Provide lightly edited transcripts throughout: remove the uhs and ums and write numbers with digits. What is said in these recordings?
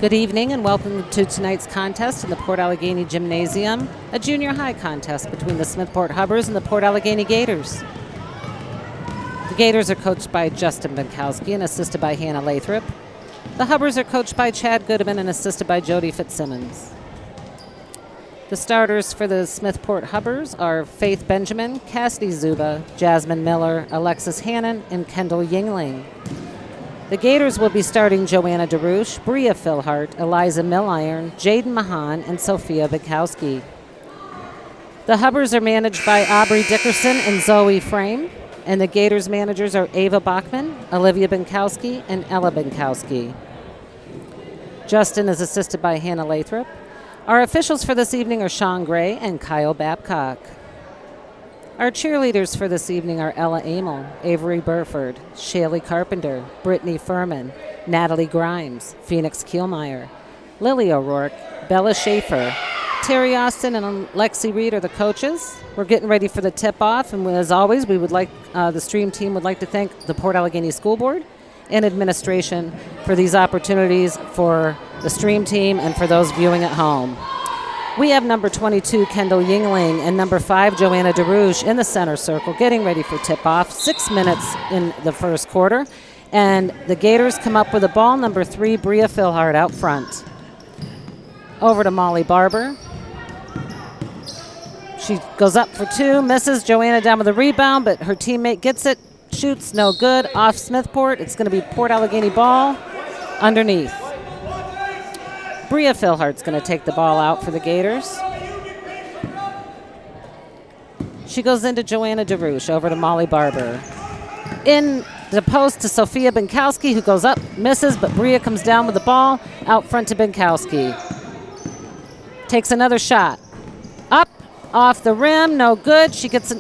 Good evening and welcome to tonight's contest in the Port Allegany Gymnasium, a junior high contest between the Smethport Hubbers and the Port Allegany Gators. The Gators are coached by Justin Benkowski and assisted by Hannah Lathrop. The Hubbers are coached by Chad Goodman and assisted by Jody Fitzsimmons. The starters for the Smethport Hubbers are Faith Benjamin, Cassidy Zuba, Jasmine Miller, Alexis Hannon, and Kendall Yingling. The Gators will be starting Joanna DeRouche, Bria Philhart, Eliza Milliron, Jaden Mahan, and Sophia Bukowski. The Hubbers are managed by Aubrey Dickerson and Zoe Frame, and the Gators managers are Ava Bachman, Olivia Benkowski, and Ella Benkowski. Justin is assisted by Hannah Lathrop. Our officials for this evening are Sean Gray and Kyle Babcock. Our cheerleaders for this evening are Ella Amel, Avery Burford, Shaylee Carpenter, Brittany Furman, Natalie Grimes, Phoenix Kielmeyer, Lily O'Rourke, Bella Schaefer, Terry Austin, and Lexi Reed are the coaches. We're getting ready for the tip-off, and as always, we would like the stream team would like to thank the Port Allegany School Board and administration for these opportunities for the stream team and for those viewing at home. We have number 22, Kendall Yingling, and number 5, Joanna DeRouche, in the center circle, getting ready for tip-off. 6 minutes in the first quarter. And the Gators come up with a ball, number 3, Bria Philhart, out front. Over to Molly Barber. She goes up for 2, misses. Joanna down with a rebound, but her teammate gets it, shoots, no good. Off Smethport. It's going to be Port Allegany ball underneath. Bria Philhart's going to take the ball out for the Gators. She goes into Joanna DeRouche, over to Molly Barber. In the post to Sophia Benkowski, who goes up, misses, but Bria comes down with the ball, out front to Benkowski. Takes another shot. Up, off the rim, no good. She gets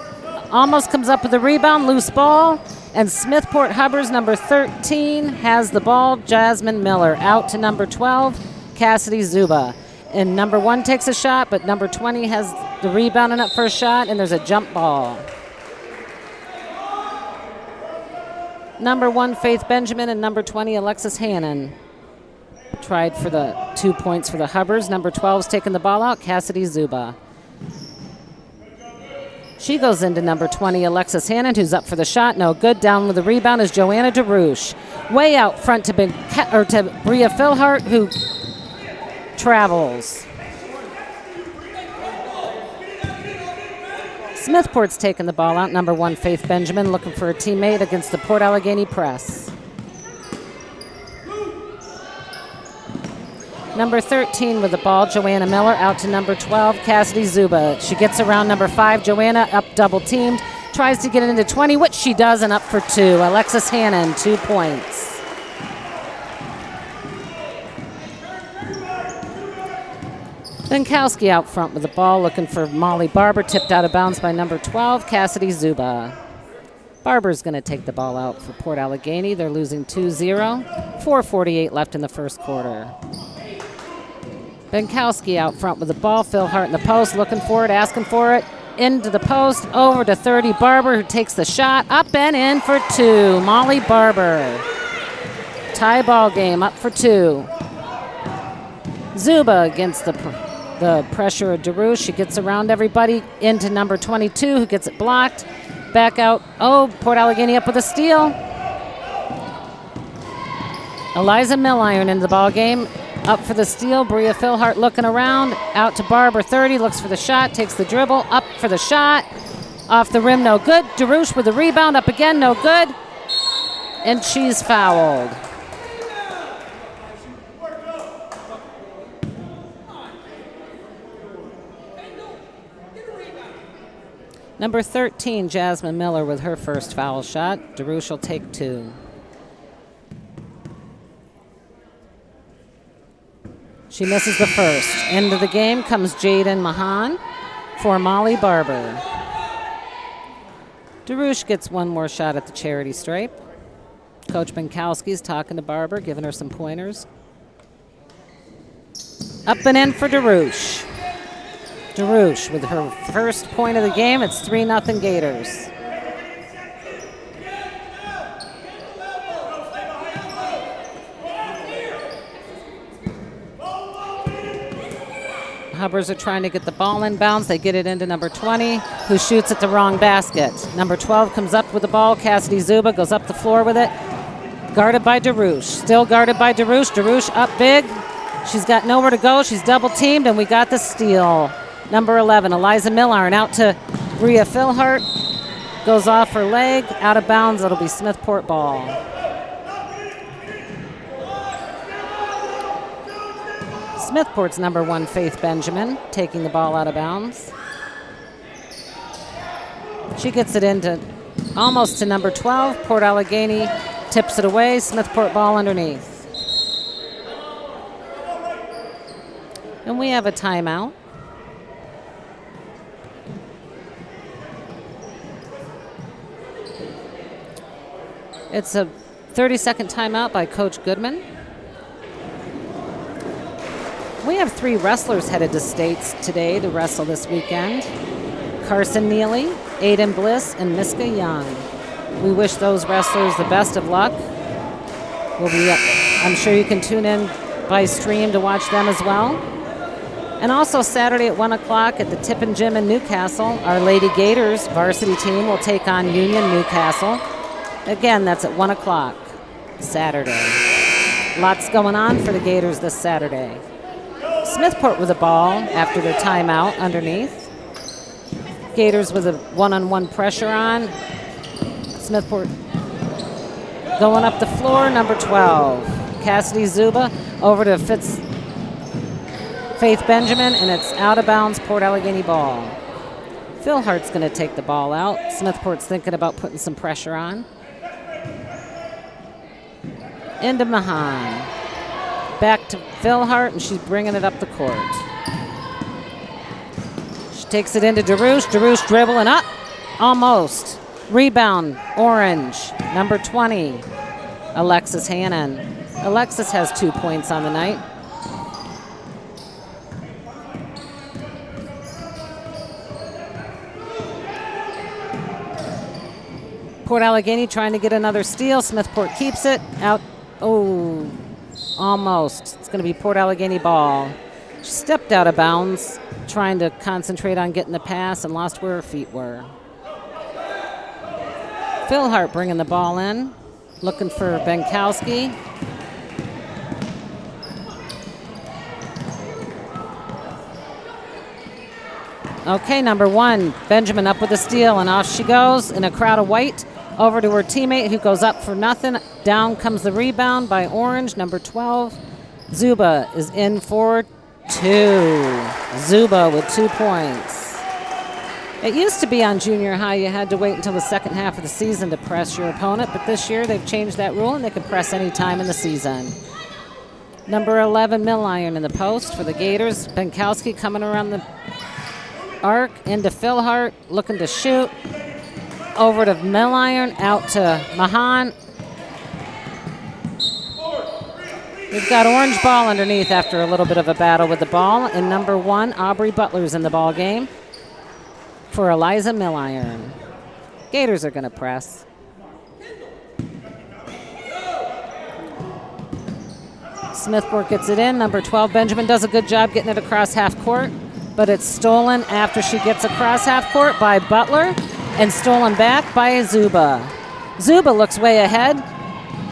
almost comes up with a rebound, loose ball. And Smethport Hubbers, number 13, has the ball. Jasmine Miller out to number 12. Cassidy Zuba. And number 1 takes a shot, but number 20 has the rebound on that first shot, and there's a jump ball. Number 1, Faith Benjamin, and number 20, Alexis Hannon. Tried for the 2 points for the Hubbers. Number 12's taking the ball out, Cassidy Zuba. She goes into number 20, Alexis Hannon, who's up for the shot. No good. Down with the rebound is Joanna DeRouche. Way out front to Bria Philhart, who travels. Smethport's taking the ball out. Number 1, Faith Benjamin, looking for a teammate against the Port Allegany press. Number 13 with the ball, Joanna Miller, out to number 12, Cassidy Zuba. She gets around number 5, Joanna, up double teamed, tries to get it into 20, which she does, and up for 2. Alexis Hannon, 2 points. Benkowski out front with the ball, looking for Molly Barber, tipped out of bounds by number 12, Cassidy Zuba. Barber's going to take the ball out for Port Allegany. They're losing 2-0. 4:48 left in the first quarter. Benkowski out front with the ball. Philhart in the post, looking for it, asking for it. Into the post, over to 30, Barber, who takes the shot. Up and in for 2. Molly Barber. Tie ball game, up for 2. Zuba against the pressure of DeRouche. She gets around everybody into number 22, who gets it blocked. Back out. Oh, Port Allegany up with a steal. Eliza Milliron into the ball game. Up for the steal, Bria Philhart looking around. Out to Barber, 30, looks for the shot, takes the dribble. Up for the shot. Off the rim, no good. DeRouche with the rebound, up again, no good. And she's fouled. Number 13, Jasmine Miller with her first foul shot. DeRouche will take 2. She misses the first. End of the game comes Jaden Mahan for Molly Barber. DeRouche gets one more shot at the charity stripe. Coach Benkowski's talking to Barber, giving her some pointers. Up and in for DeRouche. DeRouche with her first point of the game. It's 3-0 Gators. Hubbers are trying to get the ball inbounds. They get it into number 20, who shoots at the wrong basket. Number 12 comes up with the ball. Cassidy Zuba goes up the floor with it. Guarded by DeRouche. Still guarded by DeRouche. DeRouche up big. She's got nowhere to go. She's double teamed, and we got the steal. Number 11, Eliza Millard, out to Bria Philhart. Goes off her leg. Out of bounds. It'll be Smethport ball. Smethport's number 1, Faith Benjamin, taking the ball out of bounds. She gets it into almost to number 12. Port Allegany tips it away. Smethport ball underneath. And we have a timeout. It's a 30-second timeout by Coach Goodman. We have 3 wrestlers headed to States today to wrestle this weekend. Carson Neely, Aiden Bliss, and Miska Young. We wish those wrestlers the best of luck. I'm sure you can tune in by stream to watch them as well. And also Saturday at 1 o'clock at the Tippin Gym in Newcastle, our Lady Gators varsity team will take on Union Newcastle. Again, that's at 1 o'clock Saturday. Lots going on for the Gators this Saturday. Smethport with the ball after their timeout underneath. Gators with a one-on-one pressure on. Smethport going up the floor, number 12. Cassidy Zuba over to Faith Benjamin, and it's out of bounds, Port Allegany ball. Philhart's going to take the ball out. Smethport's thinking about putting some pressure on. Into Mahan. Back to Philhart, and she's bringing it up the court. She takes it into DeRouche. DeRouche dribbling up. Almost. Rebound, Orange. Number 20, Alexis Hannon. Alexis has 2 points on the night. Port Allegany trying to get another steal. Smethport keeps it. Out. Oh. Almost. It's going to be Port Allegany ball. She stepped out of bounds, trying to concentrate on getting the pass and lost where her feet were. Philhart bringing the ball in, looking for Benkowski. Okay, number 1, Benjamin up with a steal, and off she goes in a crowd of white. Over to her teammate, who goes up for nothing. Down comes the rebound by Orange, number 12. Zuba is in for 2. Zuba with 2 points. It used to be on junior high you had to wait until the second half of the season to press your opponent, but this year they've changed that rule and they can press any time in the season. Number 11, Milliron in the post for the Gators. Benkowski coming around the arc into Philhart, looking to shoot. Over to Milliron, out to Mahan. We've got Orange ball underneath after a little bit of a battle with the ball. And number 1, Aubrey Butler's in the ball game for Eliza Milliron. Gators are going to press. Smethport gets it in. Number 12, Benjamin does a good job getting it across half court, but it's stolen after she gets across half court by Butler. And stolen back by Zuba. Zuba looks way ahead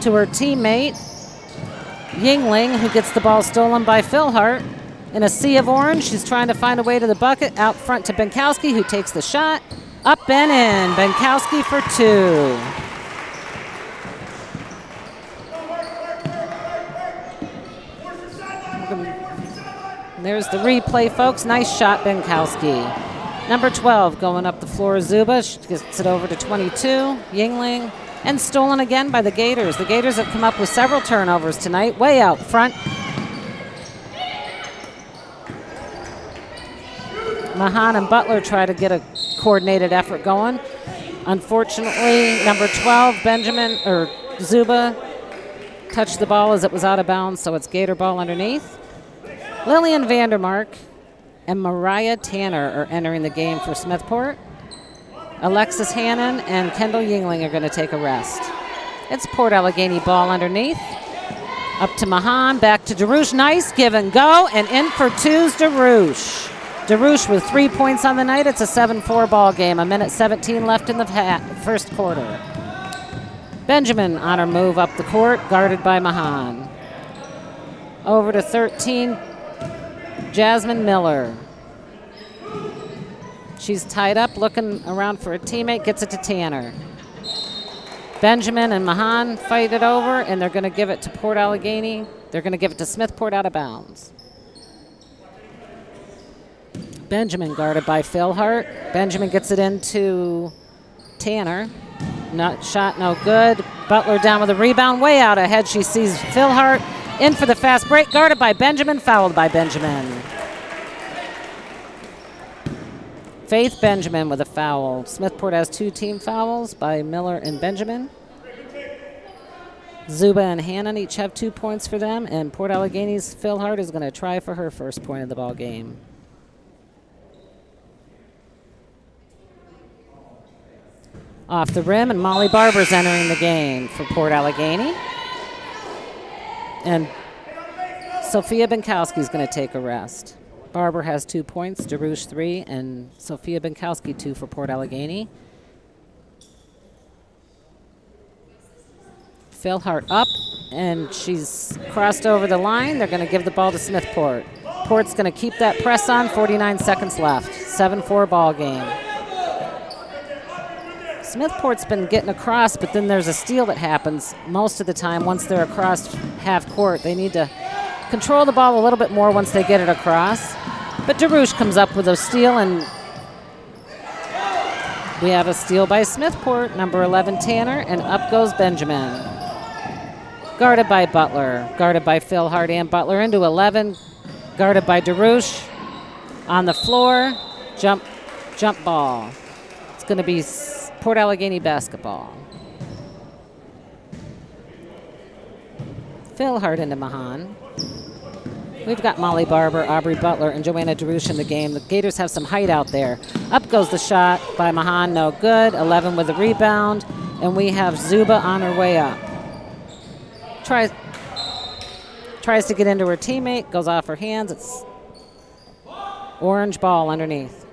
to her teammate. Yingling, who gets the ball stolen by Philhart. In a sea of orange, she's trying to find a way to the bucket. Out front to Benkowski, who takes the shot. Up and in. Benkowski for 2. There's the replay, folks. Nice shot, Benkowski. Number 12 going up the floor, Zuba. She gets it over to 22. Yingling. And stolen again by the Gators. The Gators have come up with several turnovers tonight, way out front. Mahan and Butler try to get a coordinated effort going. Unfortunately, number 12, Zuba, touched the ball as it was out of bounds, so it's Gator ball underneath. Lillian Vandermark and Mariah Tanner are entering the game for Smethport. Alexis Hannon and Kendall Yingling are going to take a rest. It's Port Allegany ball underneath. Up to Mahan, back to DeRouche. Nice give and go, and in for 2's DeRouche. DeRouche with 3 points on the night. It's a 7-4 ball game. 1:17 left in the first quarter. Benjamin on her move up the court, guarded by Mahan. Over to 13, Jasmine Miller. She's tied up, looking around for a teammate, gets it to Tanner. Benjamin and Mahan fight it over, and they're going to give it to Port Allegany. They're going to give it to Smethport out of bounds. Benjamin guarded by Philhart. Benjamin gets it into Tanner. Shot no good. Butler down with a rebound, way out ahead. She sees Philhart in for the fast break, guarded by Benjamin, fouled by Benjamin. Faith Benjamin with a foul. Smethport has 2 team fouls by Miller and Benjamin. Zuba and Hannon each have 2 points for them, and Port Allegany's Philhart is going to try for her first point of the ball game. Off the rim, and Molly Barber's entering the game for Port Allegany. And Sophia Benkowski's going to take a rest. Barber has 2 points, DeRouche 3, and Sophia Benkowski 2 for Port Allegany. Philhart up, and she's crossed over the line. They're going to give the ball to Smethport. Port's going to keep that press on, 49 seconds left. 7-4 ball game. Smethport's been getting across, but then there's a steal that happens most of the time once they're across half court. They need to control the ball a little bit more once they get it across. But DeRouche comes up with a steal, and we have a steal by Smethport, number 11 Tanner, and up goes Benjamin. Guarded by Butler, guarded by Philhart and Butler into 11, guarded by DeRouche. On the floor, jump ball. It's going to be Port Allegany basketball. Philhart into Mahan. We've got Molly Barber, Aubrey Butler, and Joanna DeRouche in the game. The Gators have some height out there. Up goes the shot by Mahan, no good. 11 with the rebound, and we have Zuba on her way up. Tries to get into her teammate, goes off her hands. It's orange ball underneath.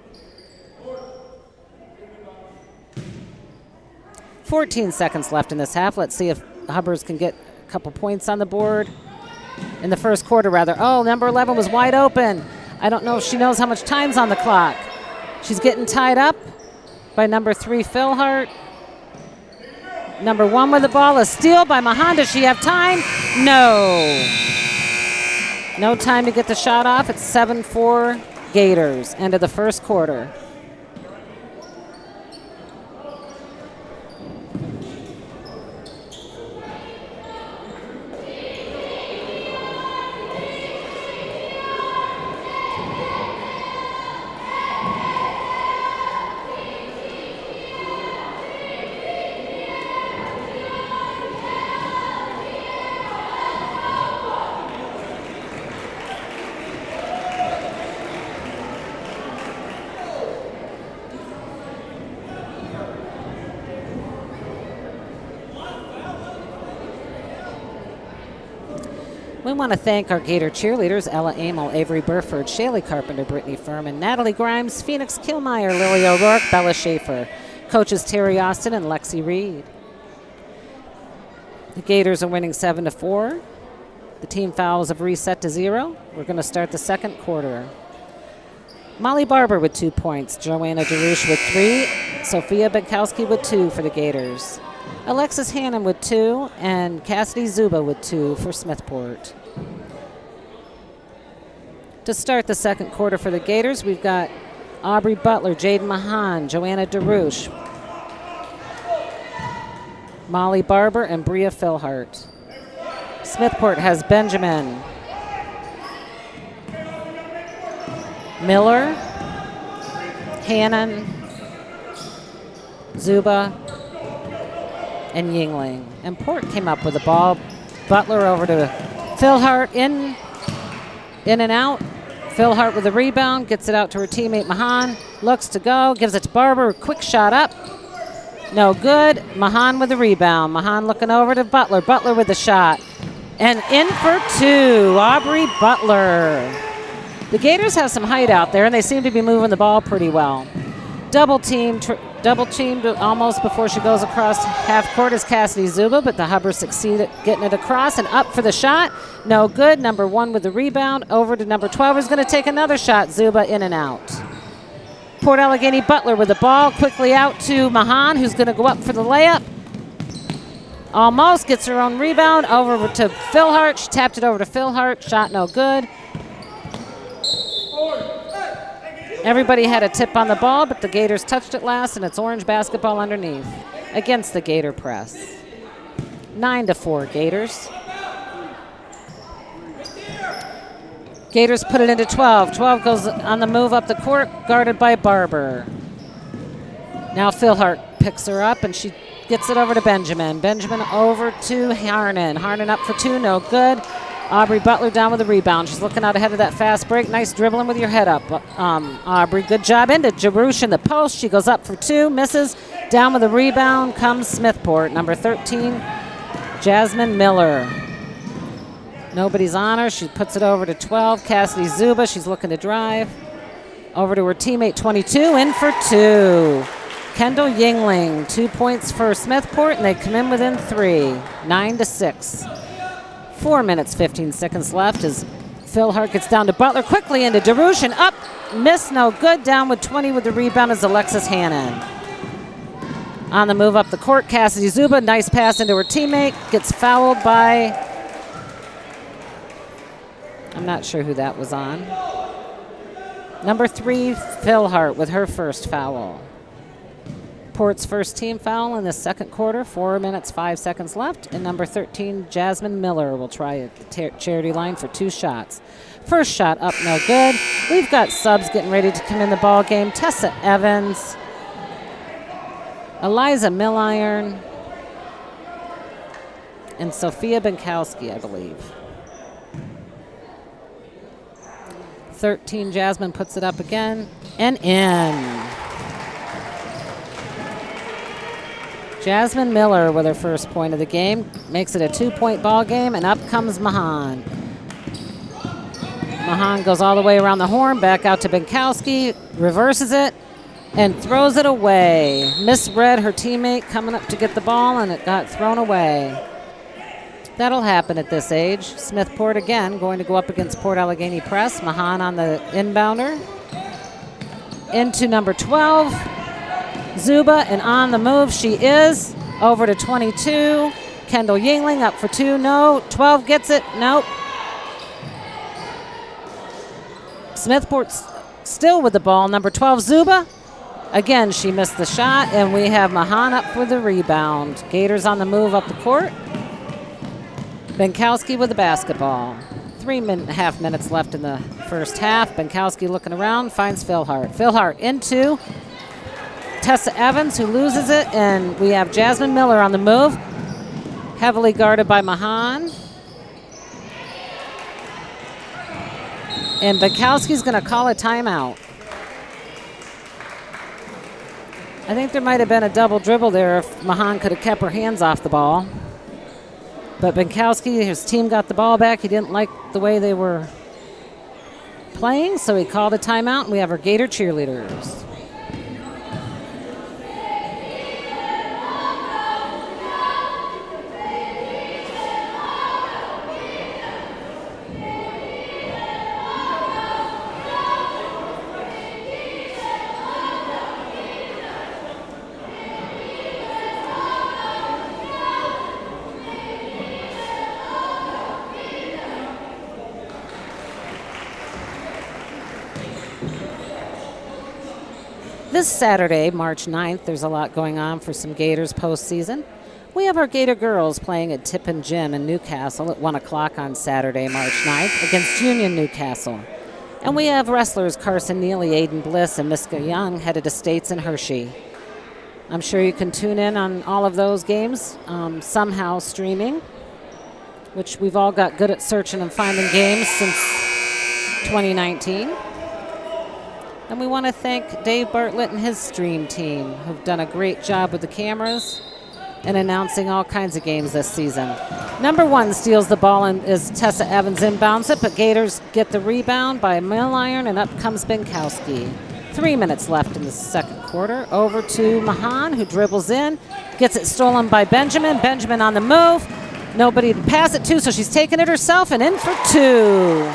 14 seconds left in this half. Let's see if Hubbers can get a couple points on the board. In the first quarter, rather. Oh, number 11 was wide open. I don't know if she knows how much time's on the clock. She's getting tied up by number 3, Philhart. Number 1 with the ball. A steal by Mahan. Does she have time? No. No time to get the shot off. It's 7-4 Gators. End of the first quarter. We want to thank our Gator cheerleaders, Ella Amel, Avery Burford, Shaylee Carpenter, Brittany Furman, Natalie Grimes, Phoenix Kilmeyer, Lily O'Rourke, Bella Schaefer. Coaches Terry Austin and Lexi Reed. The Gators are winning 7-4. The team fouls have reset to 0. We're going to start the second quarter. Molly Barber with 2 points. Joanna DeRouche with 3. Sophia Benkowski with 2 for the Gators. Alexis Hannon with 2. And Cassidy Zuba with 2 for Smethport. To start the second quarter for the Gators, we've got Aubrey Butler, Jaden Mahan, Joanna DeRouche, Molly Barber, and Bria Philhart. Smethport has Benjamin, Miller, Hannon, Zuba, and Yingling. And Port came up with the ball. Butler over to Philhart, in and out. Philhart with the rebound, gets it out to her teammate Mahan, looks to go, gives it to Barber, quick shot up. No good. Mahan with the rebound. Mahan looking over to Butler. Butler with the shot. And in for 2, Aubrey Butler. The Gators have some height out there, and they seem to be moving the ball pretty well. Double teamed almost before she goes across half court is Cassidy Zuba, but the Hubbers succeed at getting it across and up for the shot. No good. Number 1 with the rebound. Over to number 12, who's going to take another shot. Zuba in and out. Port Allegany Butler with the ball. Quickly out to Mahan, who's going to go up for the layup. Almost gets her own rebound. Over to Philhart. She tapped it over to Philhart. Shot no good. Everybody had a tip on the ball, but the Gators touched it last, and it's orange basketball underneath against the Gator press. 9-4 Gators. Gators put it into 12. 12 goes on the move up the court, guarded by Barber. Now Philhart picks her up, and she gets it over to Benjamin. Benjamin over to Harnan. Harnan up for 2, no good. Aubrey Butler down with the rebound. She's looking out ahead of that fast break. Nice dribbling with your head up, Aubrey. Good job into DeRouche in the post. She goes up for 2, misses. Down with the rebound comes Smethport. Number 13, Jasmine Miller. Nobody's on her. She puts it over to 12. Cassidy Zuba. She's looking to drive. Over to her teammate, 22. In for 2. Kendall Yingling. 2 points for Smethport, and they come in within 3. 9-6. 4 minutes, 15 seconds left as Philhart gets down to Butler. Quickly into DeRouche and up. Miss, no good. Down with 20 with the rebound is Alexis Hannon. On the move up the court, Cassidy Zuba. Nice pass into her teammate. Gets fouled by, I'm not sure who that was on. Number 3, Philhart with her first foul. Port's first team foul in the second quarter. 4 minutes, 5 seconds left. And number 13, Jasmine Miller, will try at the charity line for 2 shots. First shot up, no good. We've got subs getting ready to come in the ball game. Tessa Evans, Eliza Milliron, and Sophia Benkowski, I believe. 13, Jasmine puts it up again and in. Jasmine Miller with her first point of the game. Makes it a 2-point ball game, and up comes Mahan. Mahan goes all the way around the horn, back out to Benkowski, reverses it, and throws it away. Misread her teammate coming up to get the ball, and it got thrown away. That'll happen at this age. Smethport again going to go up against Port Allegany press. Mahan on the inbounder. Into number 12. Zuba, and on the move she is. Over to 22. Kendall Yingling up for 2. No. 12 gets it. Nope. Smethport still with the ball. Number 12, Zuba. Again, she missed the shot, and we have Mahan up for the rebound. Gators on the move up the court. Benkowski with the basketball. 3.5 minutes left in the first half. Benkowski looking around, finds Philhart. Philhart into Tessa Evans, who loses it, and we have Jasmine Miller on the move, heavily guarded by Mahan. And Benkowski's going to call a timeout. I think there might have been a double dribble there if Mahan could have kept her hands off the ball. But Benkowski, his team got the ball back. He didn't like the way they were playing, so he called a timeout, and we have our Gator cheerleaders. This Saturday, March 9th, there's a lot going on for some Gators postseason. We have our Gator girls playing at Tippin Gym in Newcastle at 1 o'clock on Saturday, March 9th against Union Newcastle. And we have wrestlers Carson Neely, Aiden Bliss, and Miska Young headed to States and Hershey. I'm sure you can tune in on all of those games, somehow streaming, which we've all got good at searching and finding games since 2019. And we want to thank Dave Bartlett and his stream team, who've done a great job with the cameras and announcing all kinds of games this season. Number 1 steals the ball and is Tessa Evans inbounds it, but Gators get the rebound by Mill Iron, and up comes Binkowski. 3 minutes left in the second quarter. Over to Mahan, who dribbles in, gets it stolen by Benjamin. Benjamin on the move. Nobody to pass it to, so she's taking it herself and in for 2.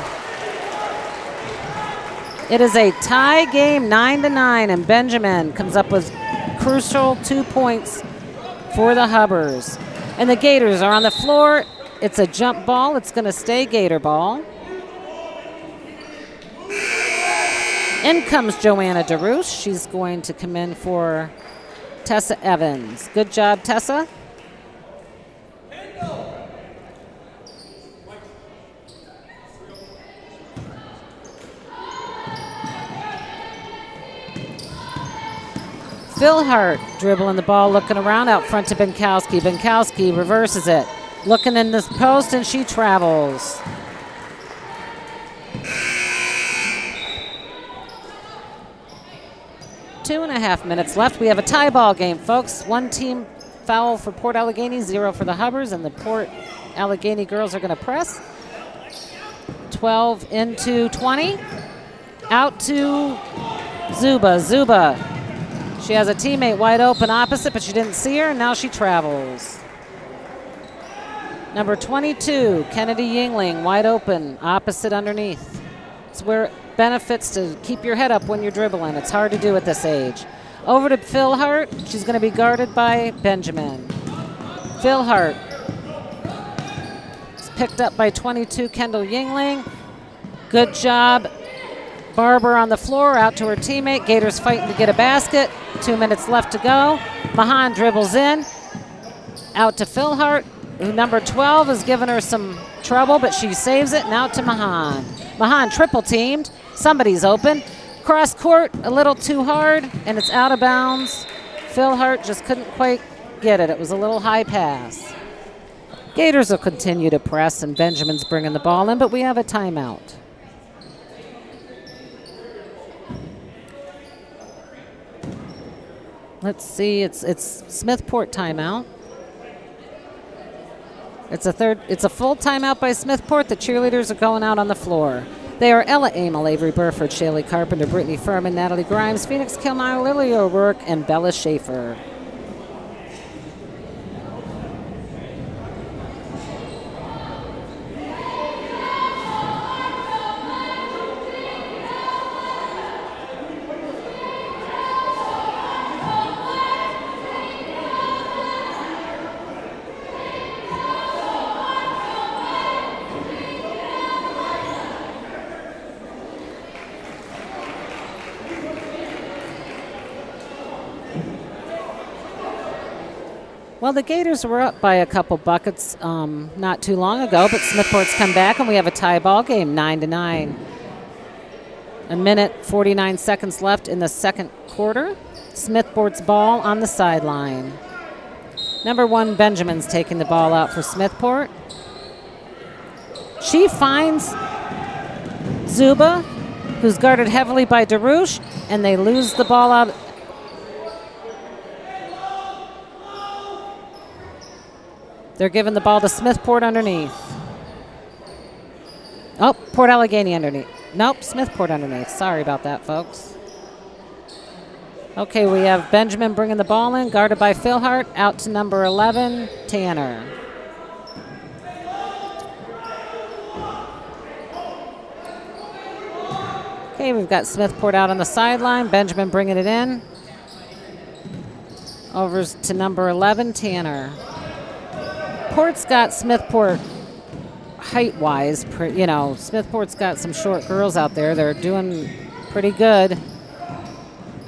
It is a tie game, 9-9, and Benjamin comes up with crucial 2 points for the Hubbers. And the Gators are on the floor. It's a jump ball. It's going to stay Gator ball. In comes Joanna DeRouche. She's going to come in for Tessa Evans. Good job, Tessa. Phil Hart dribbling the ball, looking around out front to Binkowski. Binkowski reverses it. Looking in this post, and she travels. Two and a half minutes left. We have a tie ball game, folks. 1 team foul for Port Allegany, 0 for the Hubbers, and the Port Allegany girls are going to press. 12 into 20. Out to Zuba. Zuba. She has a teammate wide open opposite, but she didn't see her, and now she travels. Number 22, Kennedy Yingling, wide open, opposite underneath. It's where it benefits to keep your head up when you're dribbling. It's hard to do at this age. Over to Phil Hart. She's going to be guarded by Benjamin. Phil Hart is picked up by 22, Kendall Yingling. Good job. Barber on the floor, out to her teammate. Gators fighting to get a basket. 2 minutes left to go. Mahan dribbles in. Out to Phil Hart, who number 12 is giving her some trouble, but she saves it, and out to Mahan. Mahan triple teamed. Somebody's open. Cross court, a little too hard, and it's out of bounds. Phil Hart just couldn't quite get it. It was a little high pass. Gators will continue to press, and Benjamin's bringing the ball in, but we have a timeout. Let's see, it's Smethport timeout. It's a full timeout by Smethport. The cheerleaders are going out on the floor. They are Ella Amel, Avery Burford, Shaylee Carpenter, Brittany Furman, Natalie Grimes, Phoenix Kilmeyer, Lily O'Rourke, and Bella Schaefer. Well, the Gators were up by a couple buckets not too long ago, but Smethport's come back, and we have a tie ball game, 9-9. A minute, 49 seconds left in the second quarter. Smethport's ball on the sideline. Number 1, Benjamin's taking the ball out for Smethport. She finds Zuba, who's guarded heavily by DeRouche, and they lose the ball out. They're giving the ball to Smethport underneath. Oh, Port Allegany underneath. Nope, Smethport underneath. Sorry about that, folks. Okay, we have Benjamin bringing the ball in, guarded by Phil Hart, out to number 11, Tanner. Okay, we've got Smethport out on the sideline. Benjamin bringing it in. Over to number 11, Tanner. Port's got Smethport height-wise. Smethport's got some short girls out there. They're doing pretty good.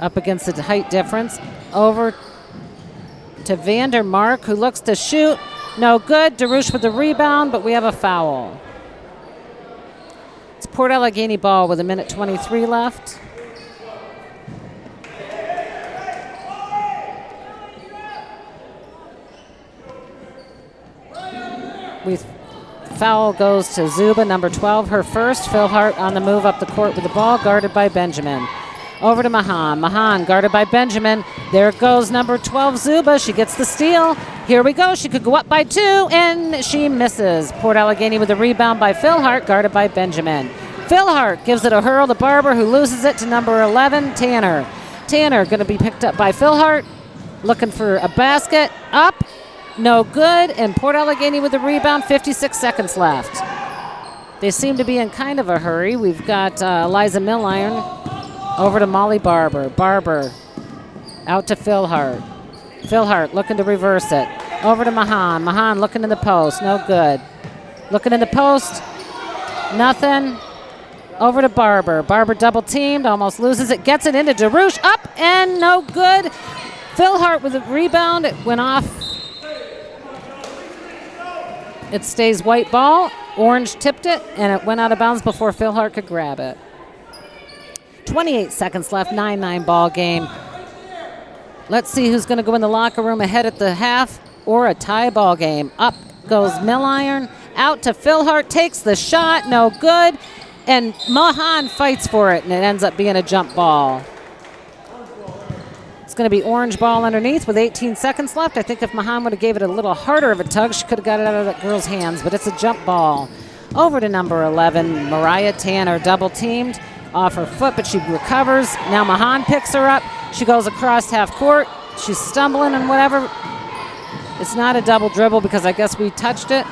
up against the height difference. Over to Vandermark, who looks to shoot. No good. DeRouche with the rebound, but we have a foul. It's Port Allegany ball with 1:23 left. Foul goes to Zuba, number 12, her first. Phil Hart on the move up the court with the ball, guarded by Benjamin. Over to Mahan. Mahan guarded by Benjamin. There goes number 12, Zuba. She gets the steal. Here we go. She could go up by 2, and she misses. Port Allegany with the rebound by Phil Hart, guarded by Benjamin. Phil Hart gives it a hurl to Barber, who loses it to number 11, Tanner. Tanner going to be picked up by Phil Hart, looking for a basket. Up. No good, and Port Allegany with the rebound, 56 seconds left. They seem to be in kind of a hurry. We've got Eliza Milliron over to Molly Barber. Barber out to Phil Hart. Phil Hart looking to reverse it. Over to Mahan. Mahan looking in the post, no good. Looking in the post, nothing. Over to Barber. Barber double teamed, almost loses it, gets it into DeRouche, up and no good. Phil Hart with a rebound, it went off. It stays white ball. Orange tipped it, and it went out of bounds before Phil Hart could grab it. 28 seconds left, 9-9 ball game. Let's see who's going to go in the locker room ahead at the half or a tie ball game. Up goes Milliron, out to Phil Hart, takes the shot, no good, and Mahan fights for it, and it ends up being a jump ball. It's going to be orange ball underneath with 18 seconds left. I think if Mahan would have gave it a little harder of a tug, she could have got it out of that girl's hands, but it's a jump ball. Over to number 11, Mariah Tanner, double teamed off her foot, but she recovers. Now Mahan picks her up. She goes across half court. She's stumbling and whatever. It's not a double dribble because I guess we touched it.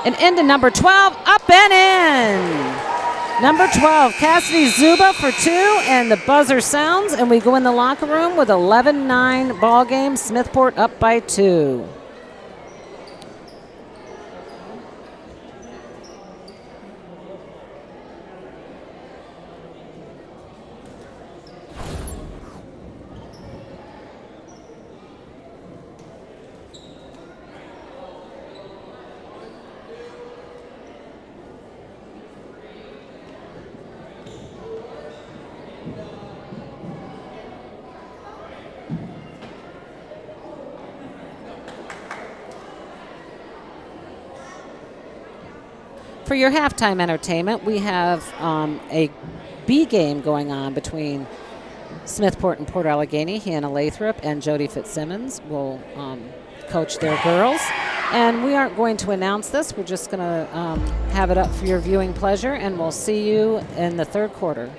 And into number 12, up and in. Number 12, Cassidy Zuba for 2, and the buzzer sounds, and we go in the locker room with 11-9 ball game. Smethport up by 2. For your halftime entertainment, we have a B game going on between Smethport and Port Allegany. Hannah Lathrop and Jody Fitzsimmons will coach their girls. And we aren't going to announce this. We're just going to have it up for your viewing pleasure, and we'll see you in the third quarter.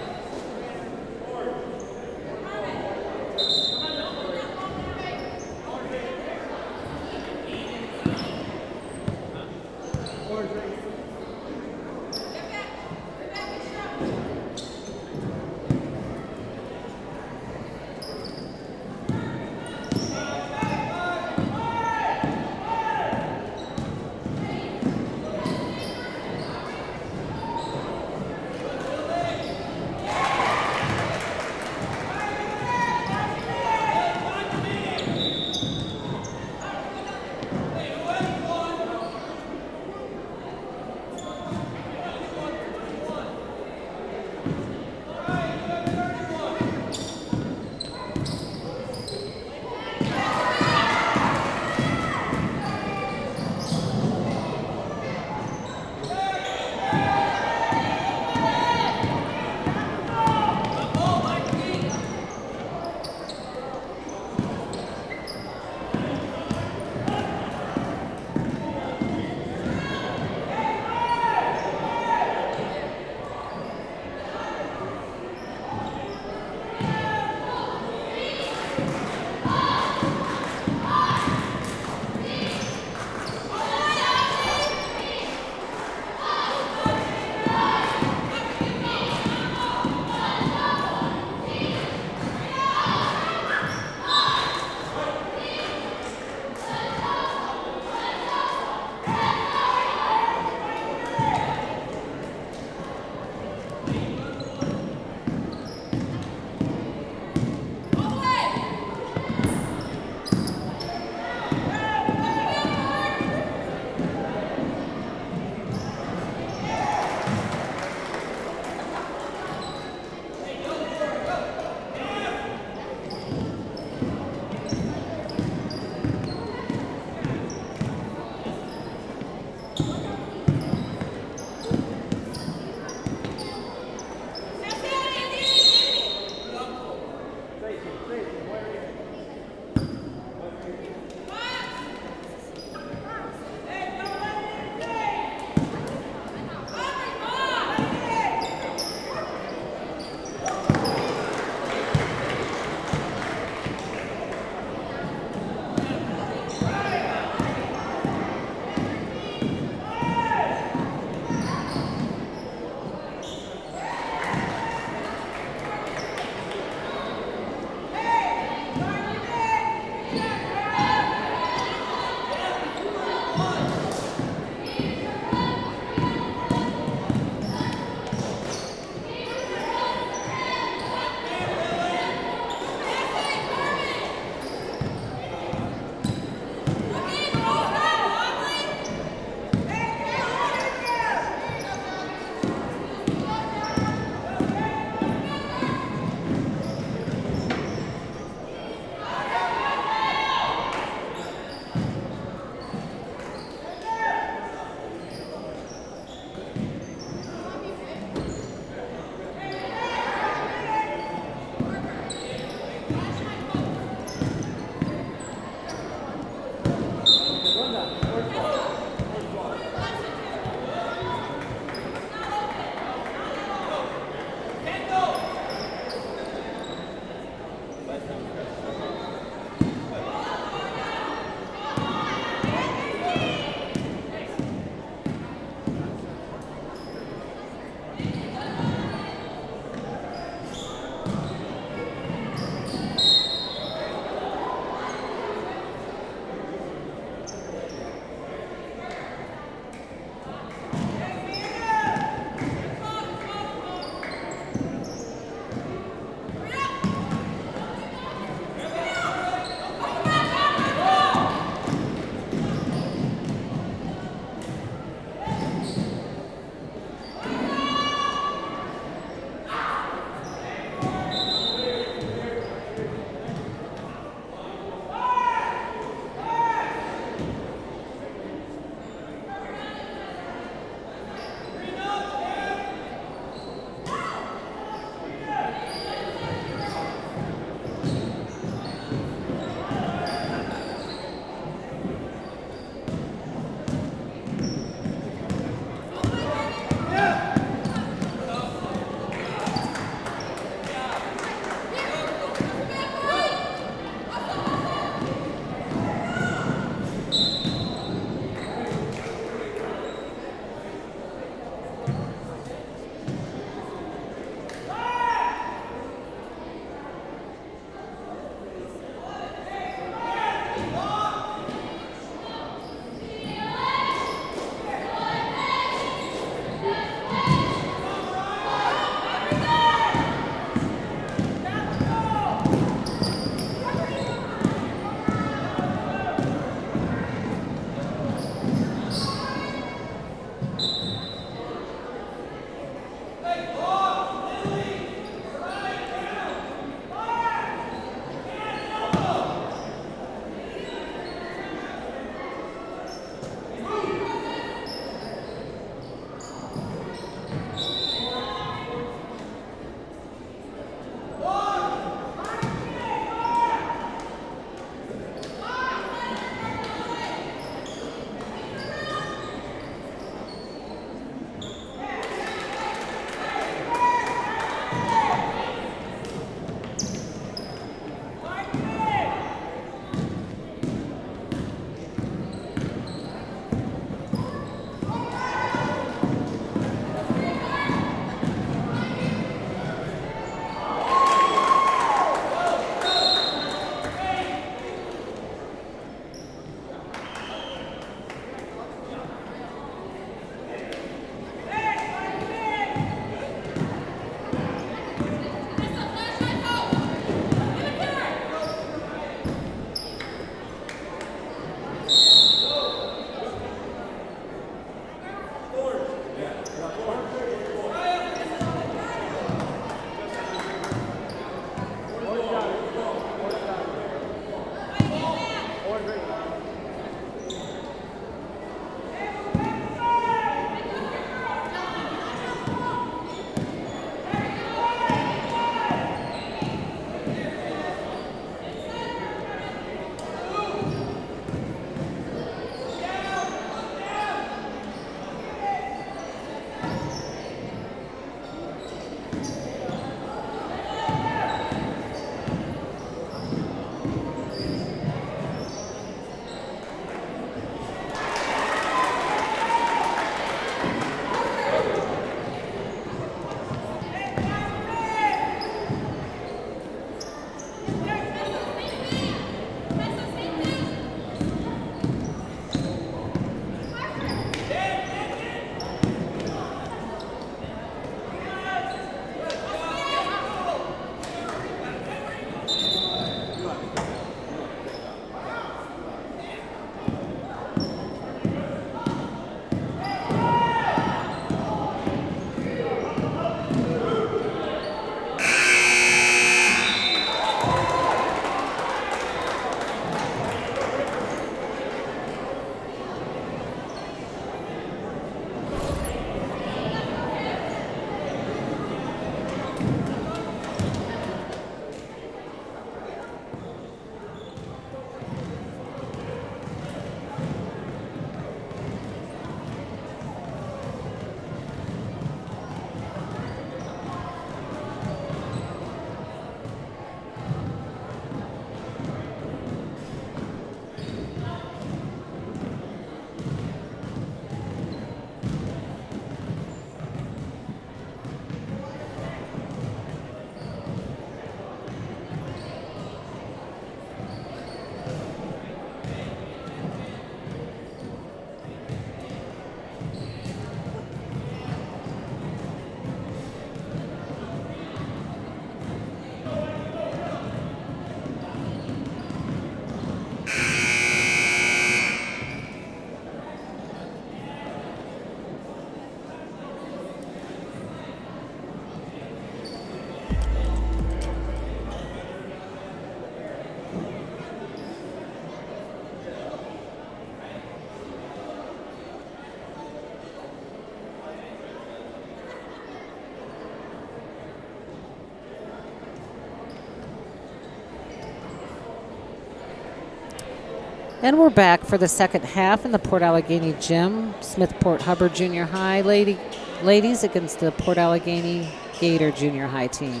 And we're back for the second half in the Port Allegany gym. Smethport Hubbard Junior High ladies against the Port Allegany Gator Junior High team.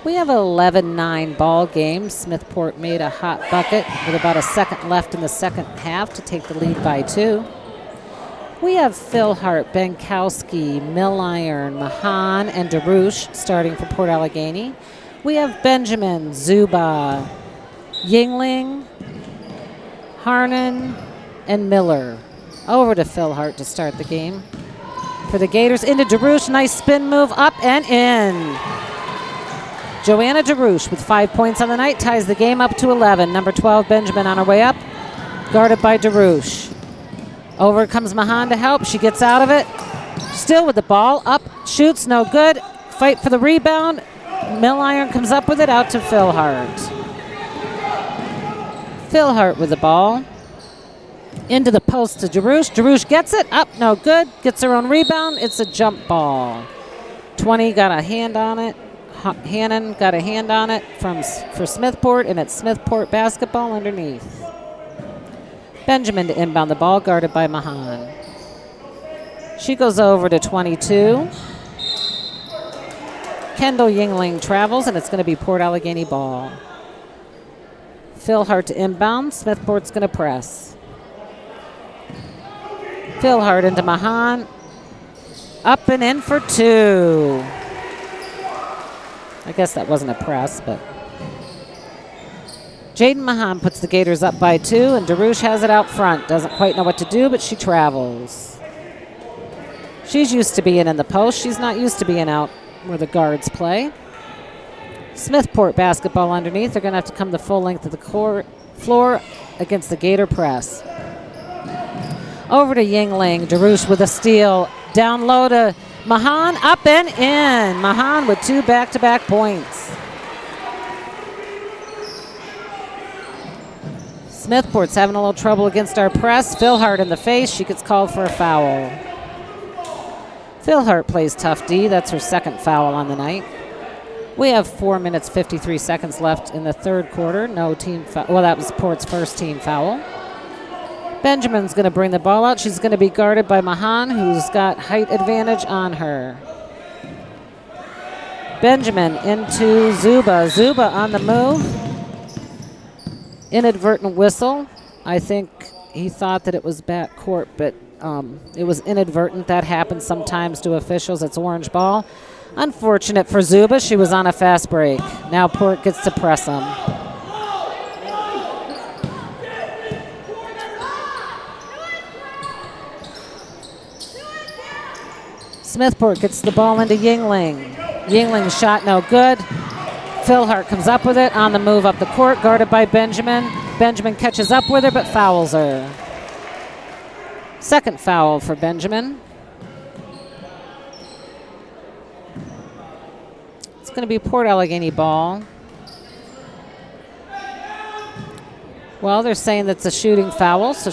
We have an 11-9 ball game. Smethport made a hot bucket with about a second left in the second half to take the lead by 2. We have Phil Hart, Benkowski, Milliron, Mahan, and DeRouche starting for Port Allegany. We have Benjamin, Zuba, Yingling, Harnan, and Miller. Over to Phil Hart to start the game. For the Gators, into DeRouche. Nice spin move, up and in. Joanna DeRouche with 5 points on the night ties the game up to 11. Number 12, Benjamin, on her way up, guarded by DeRouche. Over comes Mahan to help. She gets out of it. Still with the ball. Up, shoots, no good. Fight for the rebound. Milliron comes up with it, out to Phil Hart. Phil Hart with the ball. Into the post to DeRouche. DeRouche gets it. Up, no good. Gets her own rebound. It's a jump ball. 20 got a hand on it. Hannon got a hand on it for Smethport, and it's Smethport basketball underneath. Benjamin to inbound the ball, guarded by Mahan. She goes over to 22. Kendall Yingling travels, and it's going to be Port Allegany ball. Phil Hart to inbound. Smethport's going to press. Phil Hart into Mahan. Up and in for 2. I guess that wasn't a press, but Jaden Mahan puts the Gators up by 2, and DeRouche has it out front. Doesn't quite know what to do, but she travels. She's used to being in the post. She's not used to being out where the guards play. Smethport basketball underneath. They're going to have to come the full length of the floor against the Gator press. Over to Yingling. DeRouche with a steal. Down low to Mahan. Up and in. Mahan with 2 back-to-back points. Smethport's having a little trouble against our press. Phil Hart in the face. She gets called for a foul. Phil Hart plays tough D. That's her second foul on the night. We have 4 minutes, 53 seconds left in the third quarter. No team foul. Well, that was Port's first team foul. Benjamin's going to bring the ball out. She's going to be guarded by Mahan, who's got height advantage on her. Benjamin into Zuba. Zuba on the move. Inadvertent whistle. I think he thought that it was back court, but it was inadvertent. That happens sometimes to officials. It's orange ball. Unfortunate for Zuba. She was on a fast break. Now Port gets to press them. Smethport gets the ball into Yingling. Yingling's shot no good. Philhart comes up with it on the move up the court, guarded by Benjamin. Benjamin catches up with her but fouls her. Second foul for Benjamin. It's going to be Port Allegany ball. Well, they're saying that's a shooting foul, so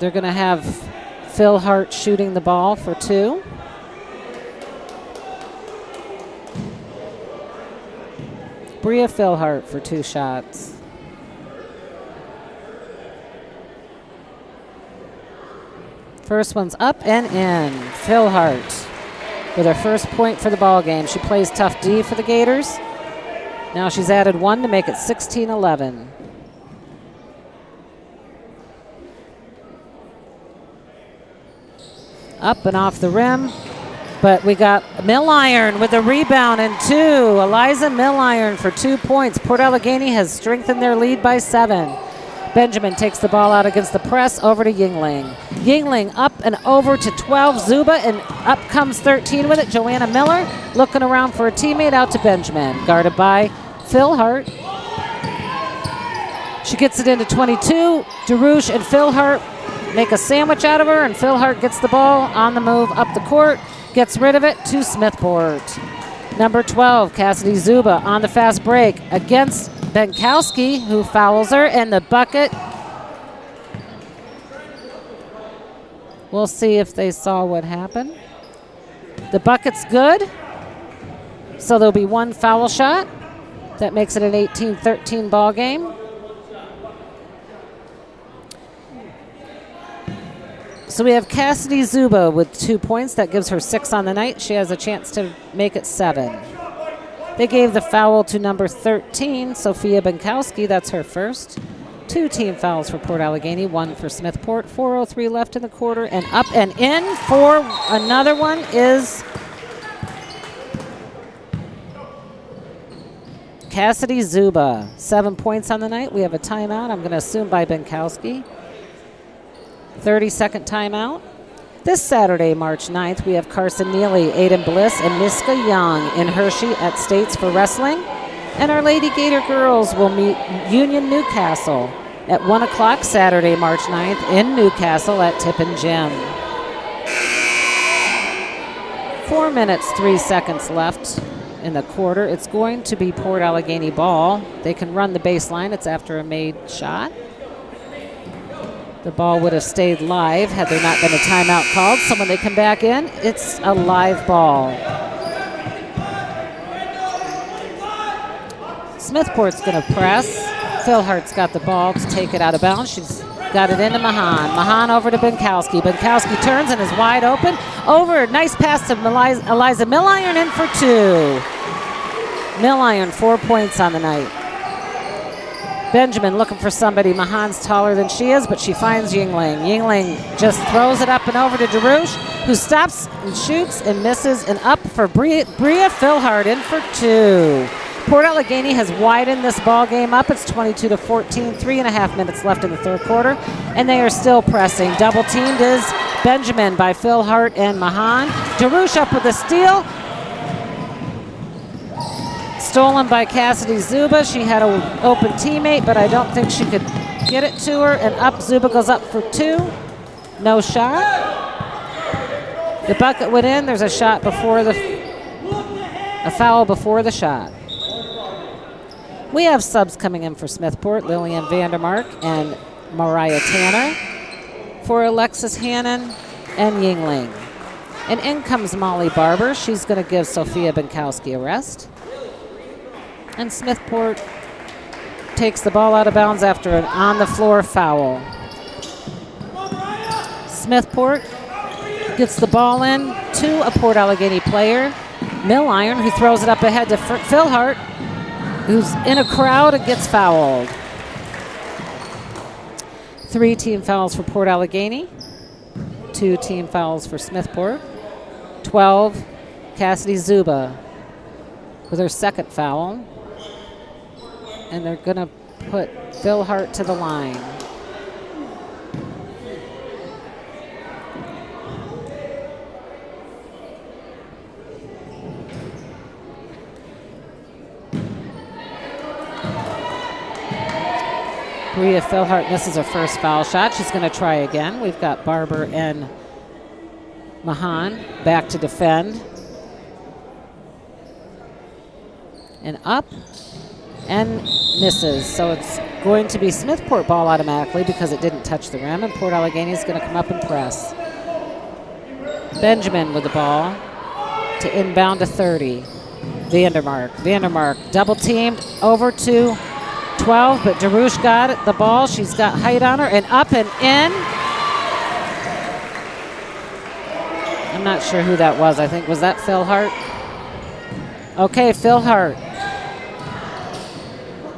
they're going to have Philhart shooting the ball for 2. Bria Philhart for 2 shots. First one's up and in. Philhart with her first point for the ball game. She plays tough D for the Gators. Now she's added 1 to make it 16-11. Up and off the rim. But we got Milliron with a rebound and 2. Eliza Milliron for 2 points. Port Allegany has strengthened their lead by 7. Benjamin takes the ball out against the press, over to Yingling. Yingling up and over to 12, Zuba, and up comes 13 with it. Joanna Miller looking around for a teammate, out to Benjamin. Guarded by Philhart. She gets it into 22. DeRouche and Philhart make a sandwich out of her, and Philhart gets the ball on the move up the court. Gets rid of it to Smethport. Number 12, Cassidy Zuba on the fast break against Benkowski, who fouls her, and the bucket. We'll see if they saw what happened. The bucket's good, so there'll be 1 foul shot. That makes it an 18-13 ball game. So we have Cassidy Zuba with 2 points. That gives her 6 on the night. She has a chance to make it 7. They gave the foul to number 13, Sophia Benkowski. That's her first. 2 team fouls for Port Allegany, 1 for Smethport. 4:03 left in the quarter, and up and in for another one is Cassidy Zuba. 7 points on the night. We have a timeout, I'm going to assume by Benkowski. 30-second timeout. This Saturday, March 9th, we have Carson Neely, Aiden Bliss, and Niska Young in Hershey at States for wrestling. And our Lady Gator girls will meet Union Newcastle at 1 o'clock Saturday, March 9th in Newcastle at Tippin Gym. 4 minutes, 3 seconds left in the quarter. It's going to be Port Allegany ball. They can run the baseline. It's after a made shot. The ball would have stayed live had there not been a timeout called. So when they come back in, it's a live ball. Smethport's going to press. Philhart's got the ball to take it out of bounds. She's got it into Mahan. Mahan over to Benkowski. Benkowski turns and is wide open. Over, nice pass to Eliza Milliron in for 2. Milliron, 4 points on the night. Benjamin looking for somebody. Mahan's taller than she is, but she finds Yingling. Yingling just throws it up and over to DeRouche, who stops and shoots and misses, and up for Bria Philhart in for 2. Port Allegany has widened this ball game up. It's 22-14, 3.5 minutes left in the third quarter, and they are still pressing. Double teamed is Benjamin by Philhart and Mahan. DeRouche up with a steal. Stolen by Cassidy Zuba. She had an open teammate, but I don't think she could get it to her. And up, Zuba goes up for 2. No shot. The bucket went in. There's a shot before a foul before the shot. We have subs coming in for Smethport, Lillian Vandermark and Mariah Tanner. For Alexis Hannon and Yingling. And in comes Molly Barber. She's going to give Sophia Benkowski a rest. And Smethport takes the ball out of bounds after an on-the-floor foul. Smethport gets the ball in to a Port Allegany player, Milliron, who throws it up ahead to Philhart, who's in a crowd and gets fouled. 3 team fouls for Port Allegany, 2 team fouls for Smethport. 12, Cassidy Zuba with her second foul. And they're going to put Phil Hart to the line. Bria Philhart misses her first foul shot. She's going to try again. We've got Barber and Mahan back to defend. And up and misses. So it's going to be Smethport ball automatically because it didn't touch the rim, and Port Allegany is going to come up and press. Benjamin with the ball to inbound to 30. Vandermark double teamed over to 12, but Darush got it, the ball. She's got height on her, and up and in. I'm not sure who that was. I think, was that Phil Hart? Okay, Phil Hart.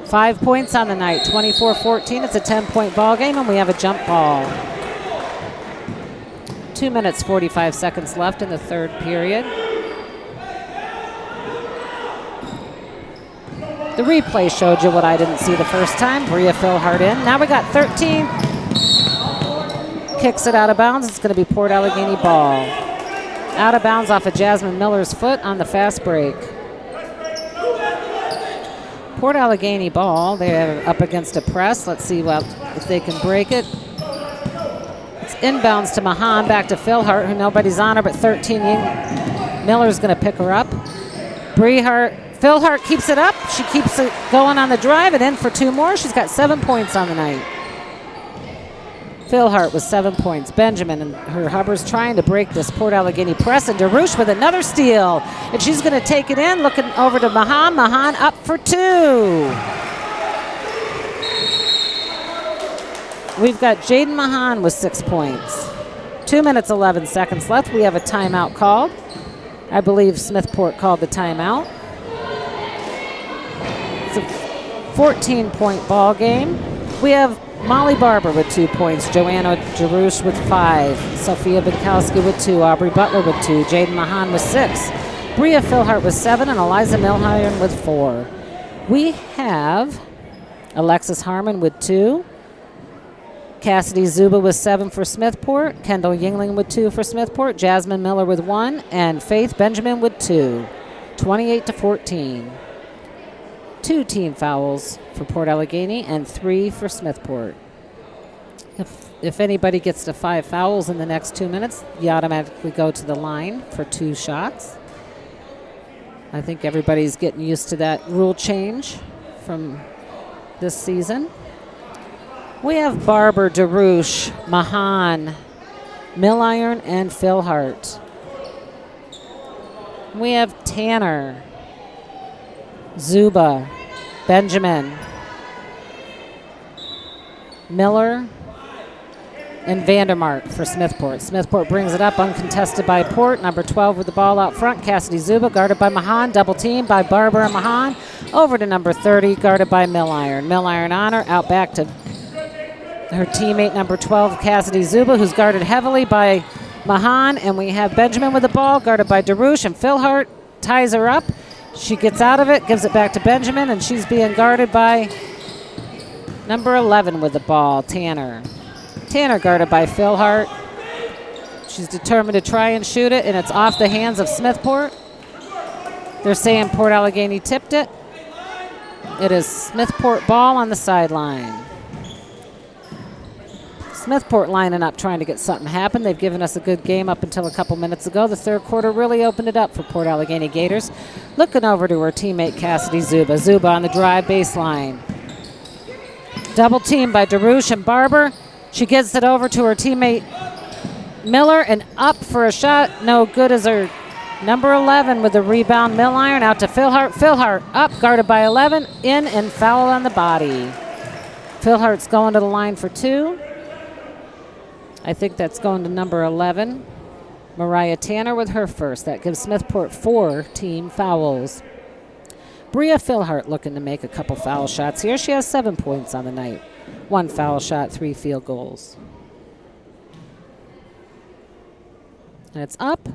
5 points on the night, 24-14. It's a 10-point ball game, and we have a jump ball. 2 minutes, 45 seconds left in the third period. The replay showed you what I didn't see the first time. Bria Philhart in. Now we got 13. Kicks it out of bounds. It's going to be Port Allegany ball. Out of bounds off of Jasmine Miller's foot on the fast break. Port Allegany ball. They're up against a press. Let's see if they can break it. It's inbounds to Mahan, back to Philhart, who nobody's on her but 13. Miller's going to pick her up. Philhart keeps it up. She keeps it going on the drive and in for 2 more. She's got 7 points on the night. Philhart with 7 points. Benjamin and her Hubbers trying to break this Port Allegany press, and Darush with another steal. And she's going to take it in, looking over to Mahan. Mahan up for 2. We've got Jaden Mahan with 6 points. 2 minutes, 11 seconds left. We have a timeout called. I believe Smethport called the timeout. It's a 14-point ball game. We have Molly Barber with 2 points, Joanna Darush with 5, Sophia Binkowski with 2, Aubrey Butler with 2, Jaden Mahan with 6, Bria Philhart with 7, and Eliza Milhiron with 4. We have Alexis Harmon with 2, Cassidy Zuba with 7 for Smethport, Kendall Yingling with 2 for Smethport, Jasmine Miller with 1, and Faith Benjamin with 2. 28-14. 2 team fouls for Port Allegany and 3 for Smethport. If anybody gets to 5 fouls in the next 2 minutes, you automatically go to the line for 2 shots. I think everybody's getting used to that rule change from this season. We have Barber, Darush, Mahan, Milliron, and Philhart. We have Tanner, Zuba, Benjamin, Miller, and Vandermark for Smethport. Smethport brings it up, uncontested by Port. Number 12 with the ball out front, Cassidy Zuba, guarded by Mahan, double team by Barber and Mahan. Over to number 30, guarded by Milliron. Milliron on her, out back to her teammate, number 12, Cassidy Zuba, who's guarded heavily by Mahan. And we have Benjamin with the ball, guarded by Darush, and Philhart ties her up. She gets out of it, gives it back to Benjamin, and she's being guarded by number 11 with the ball, Tanner. Tanner guarded by Philhart. She's determined to try and shoot it, and it's off the hands of Smethport. They're saying Port Allegany tipped it. It is Smethport ball on the sideline. Smethport lining up, trying to get something happen. They've given us a good game up until a couple minutes ago. The third quarter really opened it up for Port Allegany Gators. Looking over to her teammate, Cassidy Zuba. Zuba on the drive baseline. Double team by Darush and Barber. She gets it over to her teammate, Miller, and up for a shot. No good as her number 11 with the rebound. Milliron out to Philhart. Philhart up, guarded by 11. In and foul on the body. Philhart's going to the line for 2. I think that's going to number 11, Mariah Tanner, with her first. That gives Smethport 4 team fouls. Bria Philhart looking to make a couple foul shots here. She has 7 points on the night. 1 foul shot, 3 field goals. And it's up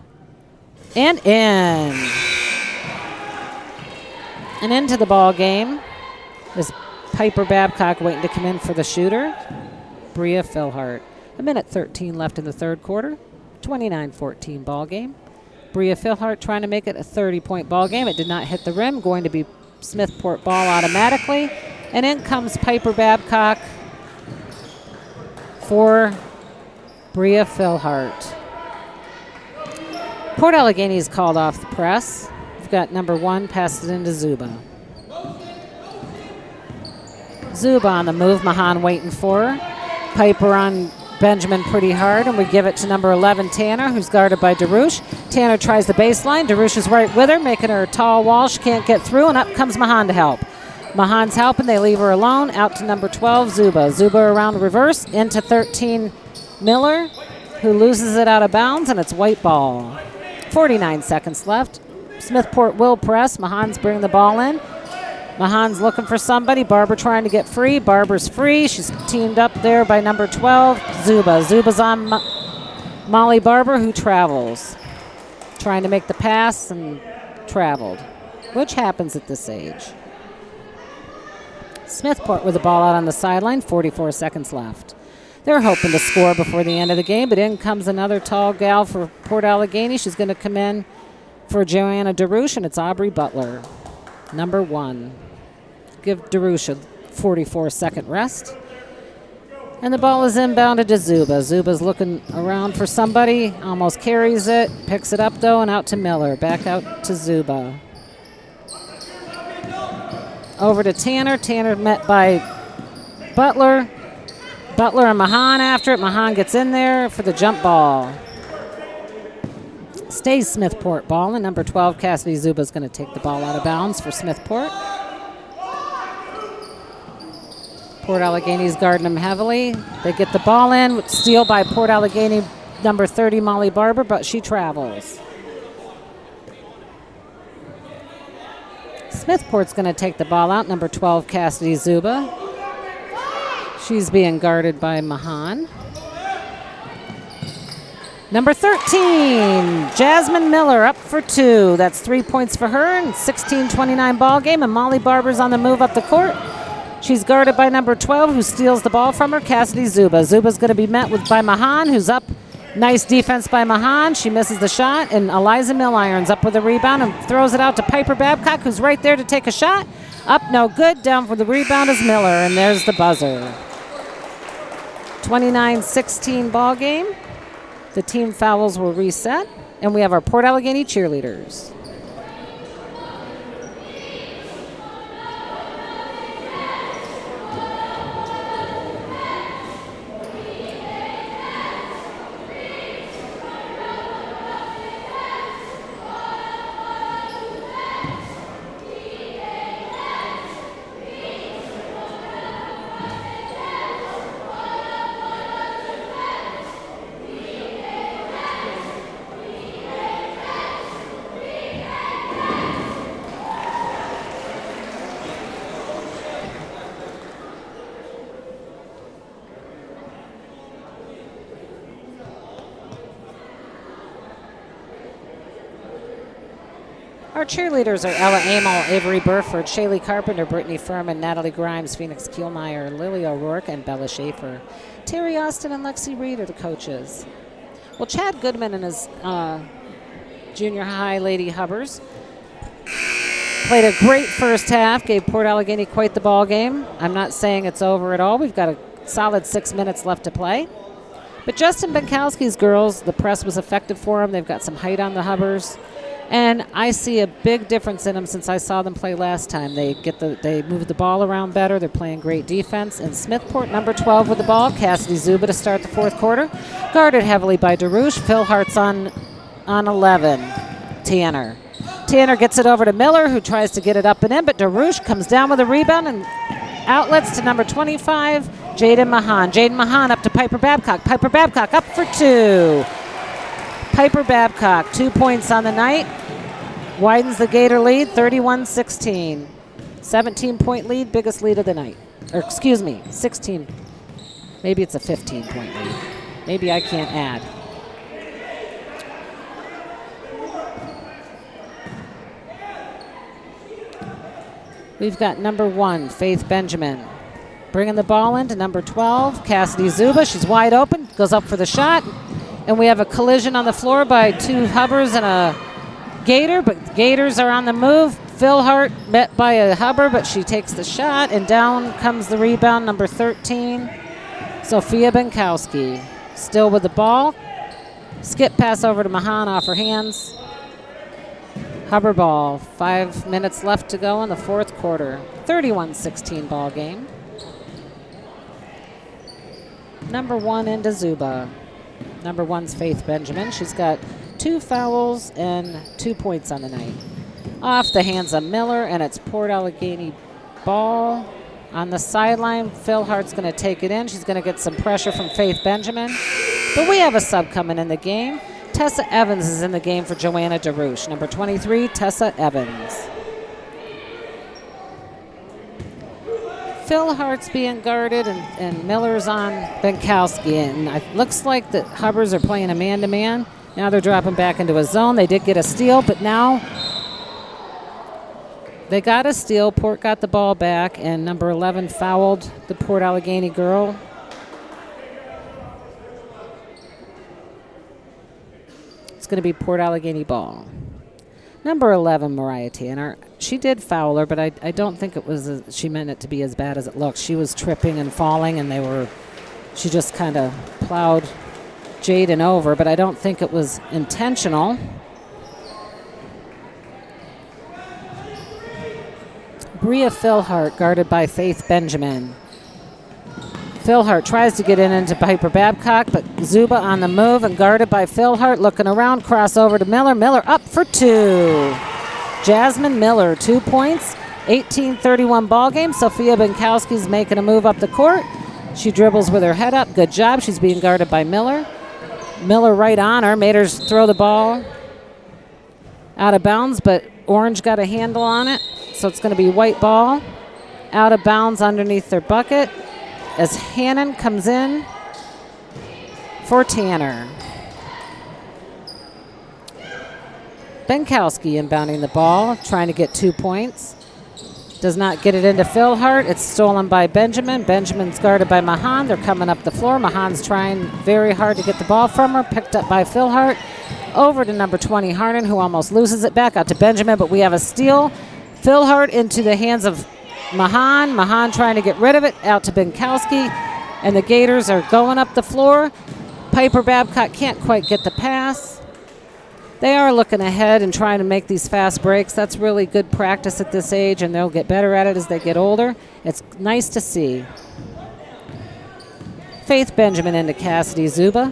and in. And into the ball game is Piper Babcock waiting to come in for the shooter, Bria Philhart. 1:13 left in the third quarter. 29-14 ball game. Bria Philhart trying to make it a 30-point ball game. It did not hit the rim. Going to be Smethport ball automatically. And in comes Piper Babcock for Bria Philhart. Port Allegany's called off the press. We've got number 1, passes it into Zuba. Zuba on the move. Mahan waiting for her. Piper on Benjamin pretty hard, and we give it to number 11, Tanner, who's guarded by DeRouche. Tanner tries the baseline. DeRouche is right with her, making her a tall wall. She can't get through, and up comes Mahan to help. Mahan's helping. They leave her alone. Out to number 12, Zuba. Zuba around reverse. Into 13, Miller, who loses it out of bounds, and it's white ball. 49 seconds left. Smethport will press. Mahan's bringing the ball in. Mahan's looking for somebody. Barber trying to get free. Barber's free. She's teamed up there by number 12, Zuba. Zuba's on Molly Barber, who travels. Trying to make the pass and traveled, which happens at this age. Smethport with the ball out on the sideline. 44 seconds left. They're hoping to score before the end of the game, but in comes another tall gal for Port Allegany. She's going to come in for Joanna DeRouche, and it's Aubrey Butler, number 1. Give DeRouche a 44-second rest. And the ball is inbounded to Zuba. Zuba's looking around for somebody, almost carries it, picks it up, though, and out to Miller. Back out to Zuba. Over to Tanner. Tanner met by Butler. Butler and Mahan after it. Mahan gets in there for the jump ball. Stays Smethport ball, and number 12, Cassidy Zuba, is going to take the ball out of bounds for Smethport. Port Allegany's guarding them heavily. They get the ball in. Steal by Port Allegany, number 30, Molly Barber, but she travels. Smethport's going to take the ball out, number 12, Cassidy Zuba. She's being guarded by Mahan. Number 13, Jasmine Miller, up for 2. That's 3 points for her, and 16-29 ball game, and Molly Barber's on the move up the court. She's guarded by number 12, who steals the ball from her, Cassidy Zuba. Zuba's going to be met by Mahan, who's up. Nice defense by Mahan. She misses the shot, and Eliza Milliron's up with a rebound and throws it out to Piper Babcock, who's right there to take a shot. Up, no good. Down for the rebound is Miller, and there's the buzzer. 29-16 ball game. The team fouls will reset, and we have our Port Allegany cheerleaders. Our cheerleaders are Ella Amel, Avery Burford, Shaylee Carpenter, Brittany Furman, Natalie Grimes, Phoenix Kielmeyer, Lily O'Rourke, and Bella Schaefer. Terry Austin and Lexi Reed are the coaches. Well, Chad Goodman and his junior high Lady Hubbers played a great first half, gave Port Allegany quite the ball game. I'm not saying it's over at all. We've got a solid 6 minutes left to play. But Justin Benkowski's girls, the press was effective for them. They've got some height on the Hubbers. And I see a big difference in them since I saw them play last time. They move the ball around better. They're playing great defense. And Smethport, number 12 with the ball. Cassidy Zuba to start the fourth quarter. Guarded heavily by DeRouche. Philhart's on 11. Tanner. Tanner gets it over to Miller, who tries to get it up and in, but DeRouche comes down with a rebound and outlets to number 25, Jaden Mahan. Jaden Mahan up to Piper Babcock. Piper Babcock up for 2. Piper Babcock, 2 points on the night. Widens the Gator lead, 31-16. 17-point lead, biggest lead of the night. Or excuse me, 16. Maybe it's a 15-point lead. Maybe I can't add. We've got number 1, Faith Benjamin. Bringing the ball into number 12, Cassidy Zuba. She's wide open, goes up for the shot. And we have a collision on the floor by 2 Hubbers and a Gator, but the Gators are on the move. Phil Hart met by a Hubber, but she takes the shot, and down comes the rebound, number 13, Sophia Benkowski. Still with the ball. Skip pass over to Mahan off her hands. Hubber ball. 5 minutes left to go in the fourth quarter. 31-16 ball game. Number 1 into Zuba. Number 1's Faith Benjamin. She's got 2 fouls and 2 points on the night. Off the hands of Miller, and it's Port Allegany ball. On the sideline, Phil Hart's going to take it in. She's going to get some pressure from Faith Benjamin. But we have a sub coming in the game. Tessa Evans is in the game for Joanna DeRouche. Number 23, Tessa Evans. Phil Hart's being guarded, and Miller's on Benkowski. And it looks like the Hubbers are playing a man-to-man. Now they're dropping back into a zone. They did get a steal, but now they got a steal. Port got the ball back, and number 11 fouled the Port Allegany girl. It's going to be Port Allegany ball. Number 11, Mariah Tanner. She did foul her, but I don't think it was she meant it to be as bad as it looks. She was tripping and falling, and she just kind of plowed Jaden over, but I don't think it was intentional. Bria Philhart guarded by Faith Benjamin. Philhart tries to get into Piper Babcock, but Zuba on the move and guarded by Philhart. Looking around, cross over to Miller. Miller up for 2. Jasmine Miller, 2 points, 18-31 ball game. Sophia Benkowski's making a move up the court. She dribbles with her head up. Good job. She's being guarded by Miller. Miller right on her. Made her throw the ball out of bounds, but Orange got a handle on it. So it's going to be white ball out of bounds underneath their bucket as Hannon comes in for Tanner. Benkowski inbounding the ball, trying to get 2 points. Does not get it into Philhart. It's stolen by Benjamin. Benjamin's guarded by Mahan. They're coming up the floor. Mahan's trying very hard to get the ball from her. Picked up by Philhart. Over to number 20, Harnan, who almost loses it. Back out to Benjamin, but we have a steal. Philhart into the hands of Mahan. Mahan trying to get rid of it. Out to Benkowski. And the Gators are going up the floor. Piper Babcock can't quite get the pass. They are looking ahead and trying to make these fast breaks. That's really good practice at this age, and they'll get better at it as they get older. It's nice to see. Faith Benjamin into Cassidy Zuba.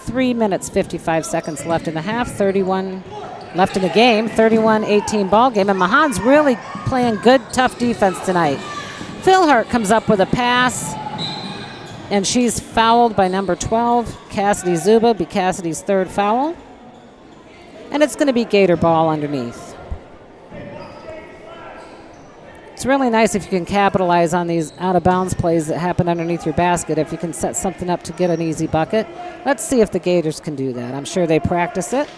3 minutes, 55 seconds left in the half. 31 left in the game. 31-18 ball game. And Mahan's really playing good, tough defense tonight. Philhart comes up with a pass, and she's fouled by number 12, Cassidy Zuba. Be Cassidy's 3rd foul. And it's going to be Gator ball underneath. It's really nice if you can capitalize on these out-of-bounds plays that happen underneath your basket, if you can set something up to get an easy bucket. Let's see if the Gators can do that. I'm sure they practice it.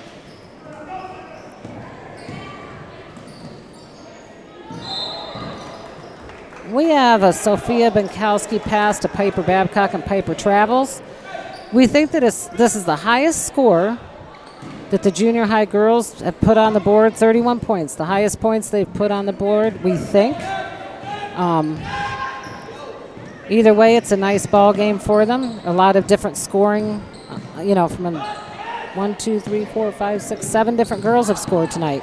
We have a Sophia Benkowski pass to Piper Babcock, and Piper travels. We think that this is the highest score that the junior high girls have put on the board, 31 points. The highest points they've put on the board, we think. Either way, it's a nice ball game for them. A lot of different scoring, from 1, 2, 3, 4, 5, 6, 7 different girls have scored tonight.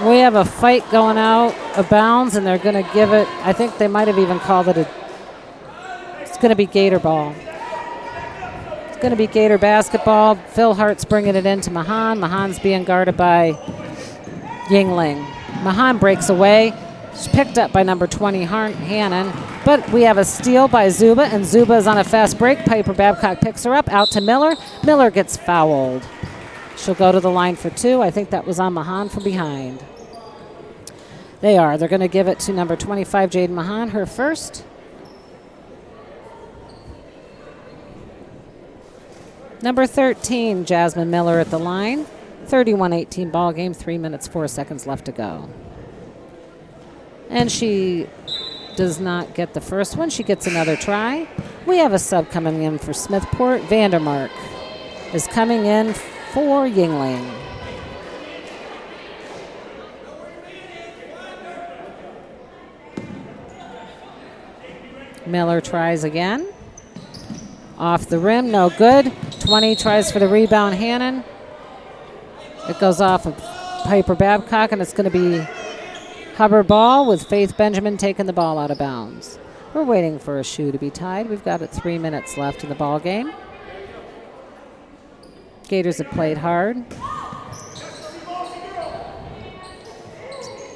We have a fight going out of bounds, and they're going to give it, I think they might have even called it it's going to be Gator ball. It's going to be Gator basketball. Phil Hart's bringing it into Mahan. Mahan's being guarded by Yingling. Mahan breaks away. She's picked up by number 20, Hannon. But we have a steal by Zuba, and Zuba is on a fast break. Piper Babcock picks her up, out to Miller. Miller gets fouled. She'll go to the line for 2. I think that was on Mahan from behind. They are. They're going to give it to number 25, Jaden Mahan, her first. Number 13, Jasmine Miller at the line. 31-18 ball game, 3 minutes, 4 seconds left to go. And she does not get the first one. She gets another try. We have a sub coming in for Smethport. Vandermark is coming in for Yingling. Miller tries again. Off the rim, no good. 20 tries for the rebound, Hannon. It goes off of Piper Babcock, and it's going to be Hubbard ball with Faith Benjamin taking the ball out of bounds. We're waiting for a shoe to be tied. We've got 3 minutes left in the ball game. Gators have played hard.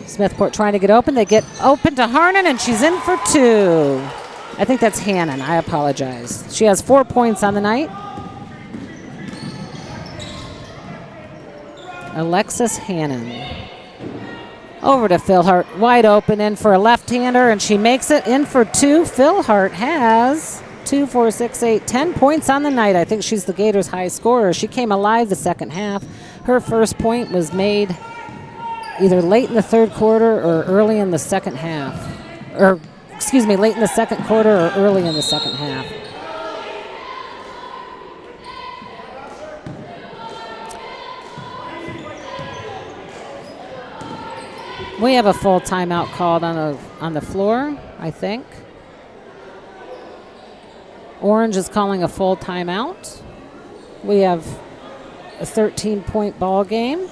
Smethport trying to get open. They get open to Harnan, and she's in for 2. I think that's Hannon. I apologize. She has 4 points on the night. Alexis Hannon. Over to Philhart. Wide open in for a left-hander, and she makes it in for 2. Philhart has 2, 4, 6, 8, 10 points on the night. I think she's the Gators' high scorer. She came alive the second half. Her first point was made either late in the third quarter or early in the second half. Or, excuse me, late in the second quarter or early in the second half. We have a full timeout called on the floor, I think. Orange is calling a full timeout. We have a 13-point ball game,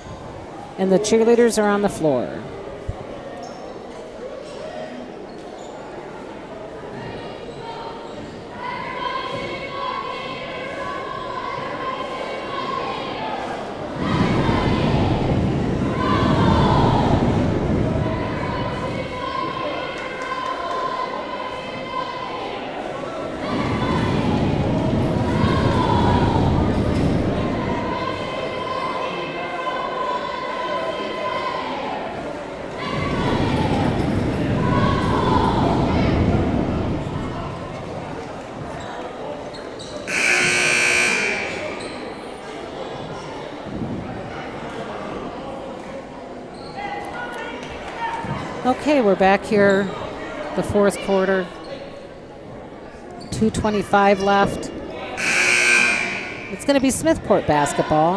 and the cheerleaders are on the floor. Okay, we're back here, the fourth quarter. 2:25 left. It's going to be Smethport basketball.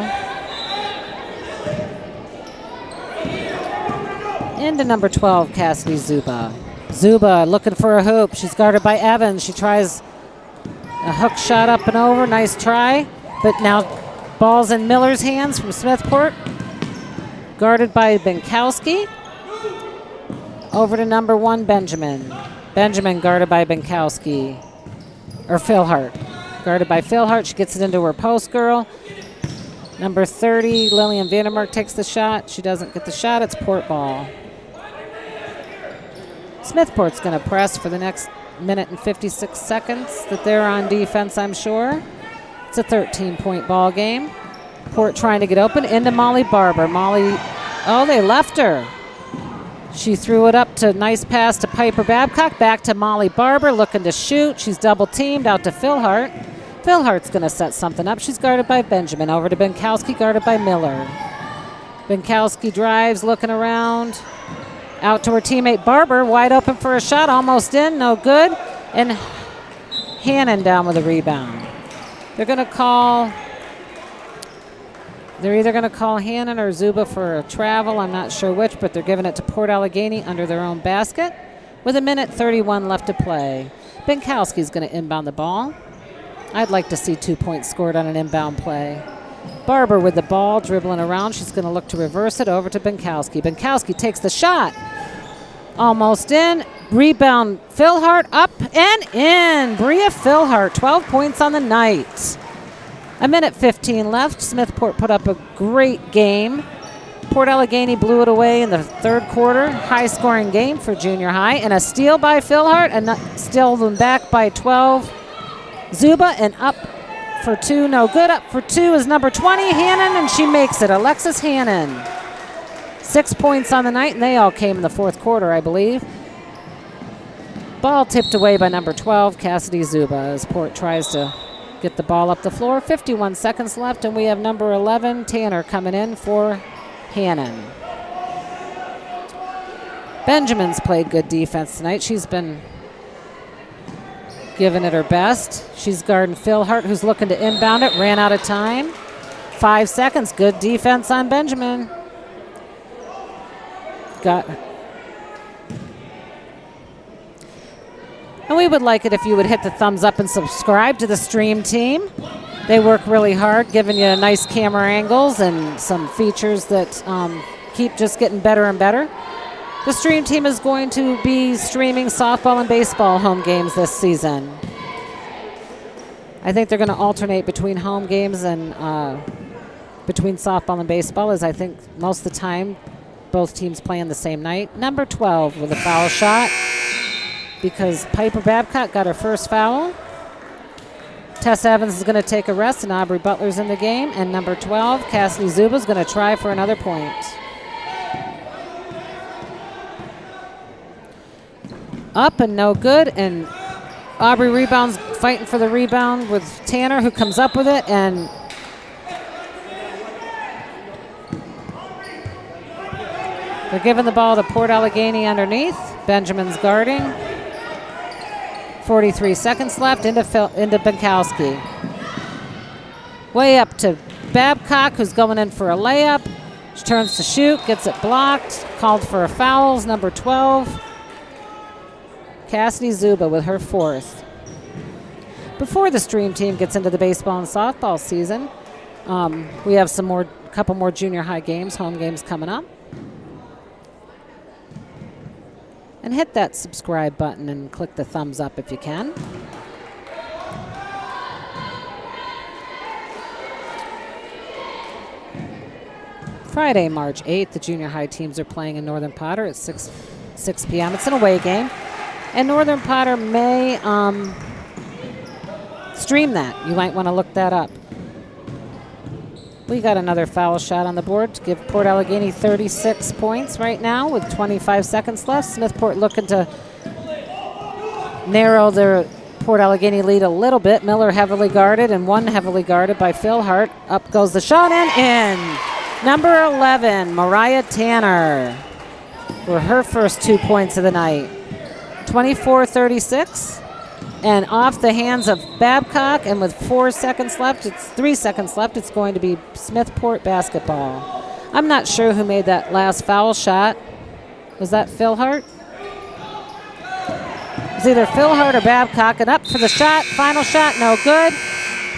Into number 12, Cassidy Zuba. Zuba looking for a hoop. She's guarded by Evans. She tries a hook shot up and over. Nice try. But now ball's in Miller's hands from Smethport. Guarded by Benkowski. Over to number 1, Benjamin. Benjamin guarded by Benkowski. Or Philhart. Guarded by Philhart. She gets it into her post girl. Number 30, Lillian Vandermark takes the shot. She doesn't get the shot. It's Port ball. Smethport's going to press for the next minute and 56 seconds that they're on defense, I'm sure. It's a 13-point ball game. Port trying to get open into Molly Barber. Molly, oh, they left her. She threw it up to nice pass to Piper Babcock. Back to Molly Barber looking to shoot. She's double teamed out to Philhart. Philhart's going to set something up. She's guarded by Benjamin. Over to Benkowski, guarded by Miller. Benkowski drives, looking around. Out to her teammate Barber, wide open for a shot. Almost in, no good. And Hannon down with a rebound. They're either going to call Hannon or Zuba for a travel. I'm not sure which, but they're giving it to Port Allegany under their own basket with 1:31 left to play. Benkowski's going to inbound the ball. I'd like to see 2 points scored on an inbound play. Barber with the ball, dribbling around. She's going to look to reverse it over to Benkowski. Benkowski takes the shot. Almost in. Rebound, Philhart up and in. Bria Philhart, 12 points on the night. 1:15 left. Smethport put up a great game. Port Allegany blew it away in the third quarter. High-scoring game for junior high. And a steal by Philhart, and steal them back by 12. Zuba, and up for 2, no good. Up for 2 is number 20, Hannon, and she makes it. Alexis Hannon. 6 points on the night, and they all came in the fourth quarter, I believe. Ball tipped away by number 12, Cassidy Zuba, as Port tries to get the ball up the floor. 51 seconds left, and we have number 11, Tanner, coming in for Hannon. Benjamin's played good defense tonight. She's been giving it her best. She's guarding Philhart, who's looking to inbound it. Ran out of time. 5 seconds. Good defense on Benjamin. And we would like it if you would hit the thumbs up and subscribe to the stream team. They work really hard, giving you nice camera angles and some features that keep just getting better and better. The stream team is going to be streaming softball and baseball home games this season. I think they're going to alternate between home games and between softball and baseball, as I think most of the time both teams play on the same night. Number 12 with a foul shot because Piper Babcock got her first foul. Tess Evans is going to take a rest, and Aubrey Butler's in the game. And number 12, Cassidy Zuba, is going to try for another point. Up and no good, and Aubrey rebounds, fighting for the rebound with Tanner, who comes up with it, and they're giving the ball to Port Allegany underneath. Benjamin's guarding. 43 seconds left into Benkowski. Way up to Babcock, who's going in for a layup. She turns to shoot, gets it blocked. Called for a foul, number 12. Cassidy Zuba with her fourth. Before the stream team gets into the baseball and softball season, we have a couple more junior high games, home games coming up. And hit that subscribe button and click the thumbs up if you can. Friday, March 8th, the junior high teams are playing in Northern Potter at 6 p.m. It's an away game. And Northern Potter may stream that. You might want to look that up. We got another foul shot on the board to give Port Allegany 36 points right now with 25 seconds left. Smethport looking to narrow their Port Allegany lead a little bit. Miller heavily guarded and one heavily guarded by Philhart. Up goes the shot and in. Number 11, Mariah Tanner, for her first 2 points of the night. 24-36. And off the hands of Babcock, and with 3 seconds left, it's going to be Smethport basketball. I'm not sure who made that last foul shot. Was that Philhart? It was either Philhart or Babcock, and up for the shot. Final shot, no good.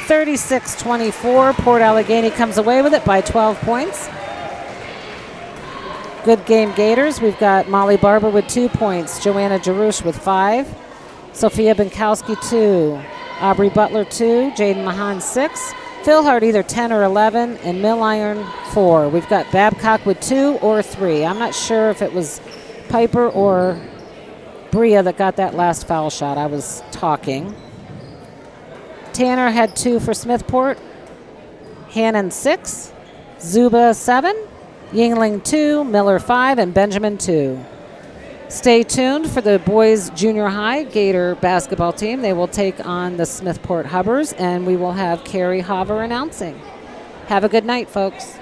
36-24. Port Allegany comes away with it by 12 points. Good game, Gators. We've got Molly Barber with 2 points, Joanna Jarouche with 5. Sophia Benkowski, 2. Aubrey Butler, 2. Jaden Mahan, 6. Philhart either 10 or 11. And Mill Iron, 4. We've got Babcock with 2 or 3. I'm not sure if it was Piper or Bria that got that last foul shot. I was talking. Tanner had 2 for Smethport. Hannon, 6. Zuba, 7. Yingling, 2. Miller, 5. And Benjamin, 2. Stay tuned for the boys junior high Gator basketball team. They will take on the Smethport Hubbers, and we will have Carrie Haver announcing. Have a good night, folks.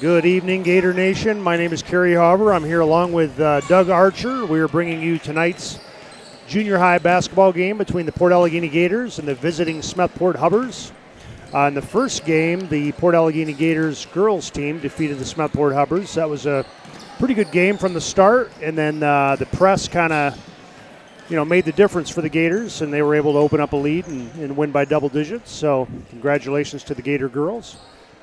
Good evening, Gator Nation. My name is Kerry Hauber. I'm here along with Doug Archer. We are bringing you tonight's junior high basketball game between the Port Allegany Gators and the visiting Smethport Hubbers. In the first game, the Port Allegany Gators girls team defeated the Smethport Hubbers. That was a pretty good game from the start, and then the press kind of made the difference for the Gators, and they were able to open up a lead and win by double digits. So congratulations to the Gator girls.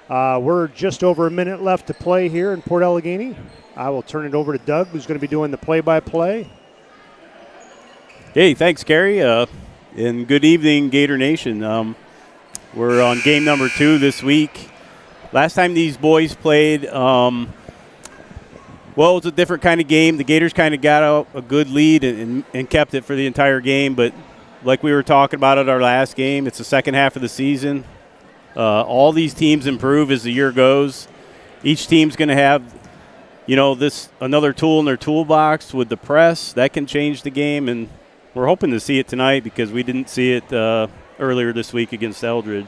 We're just over a minute left to play here in Port Allegany. I will turn it over to Doug, who's going to be doing the play-by-play. Hey, thanks, Kerry, and good evening, Gator Nation. We're on game number 2 this week. Last time these boys played, it was a different kind of game. The Gators kind of got out a good lead and kept it for the entire game, but like we were talking about at our last game, it's the second half of the season. All these teams improve as the year goes. Each team's going to have, another tool in their toolbox with the press. That can change the game, and we're hoping to see it tonight because we didn't see it earlier this week against Eldred.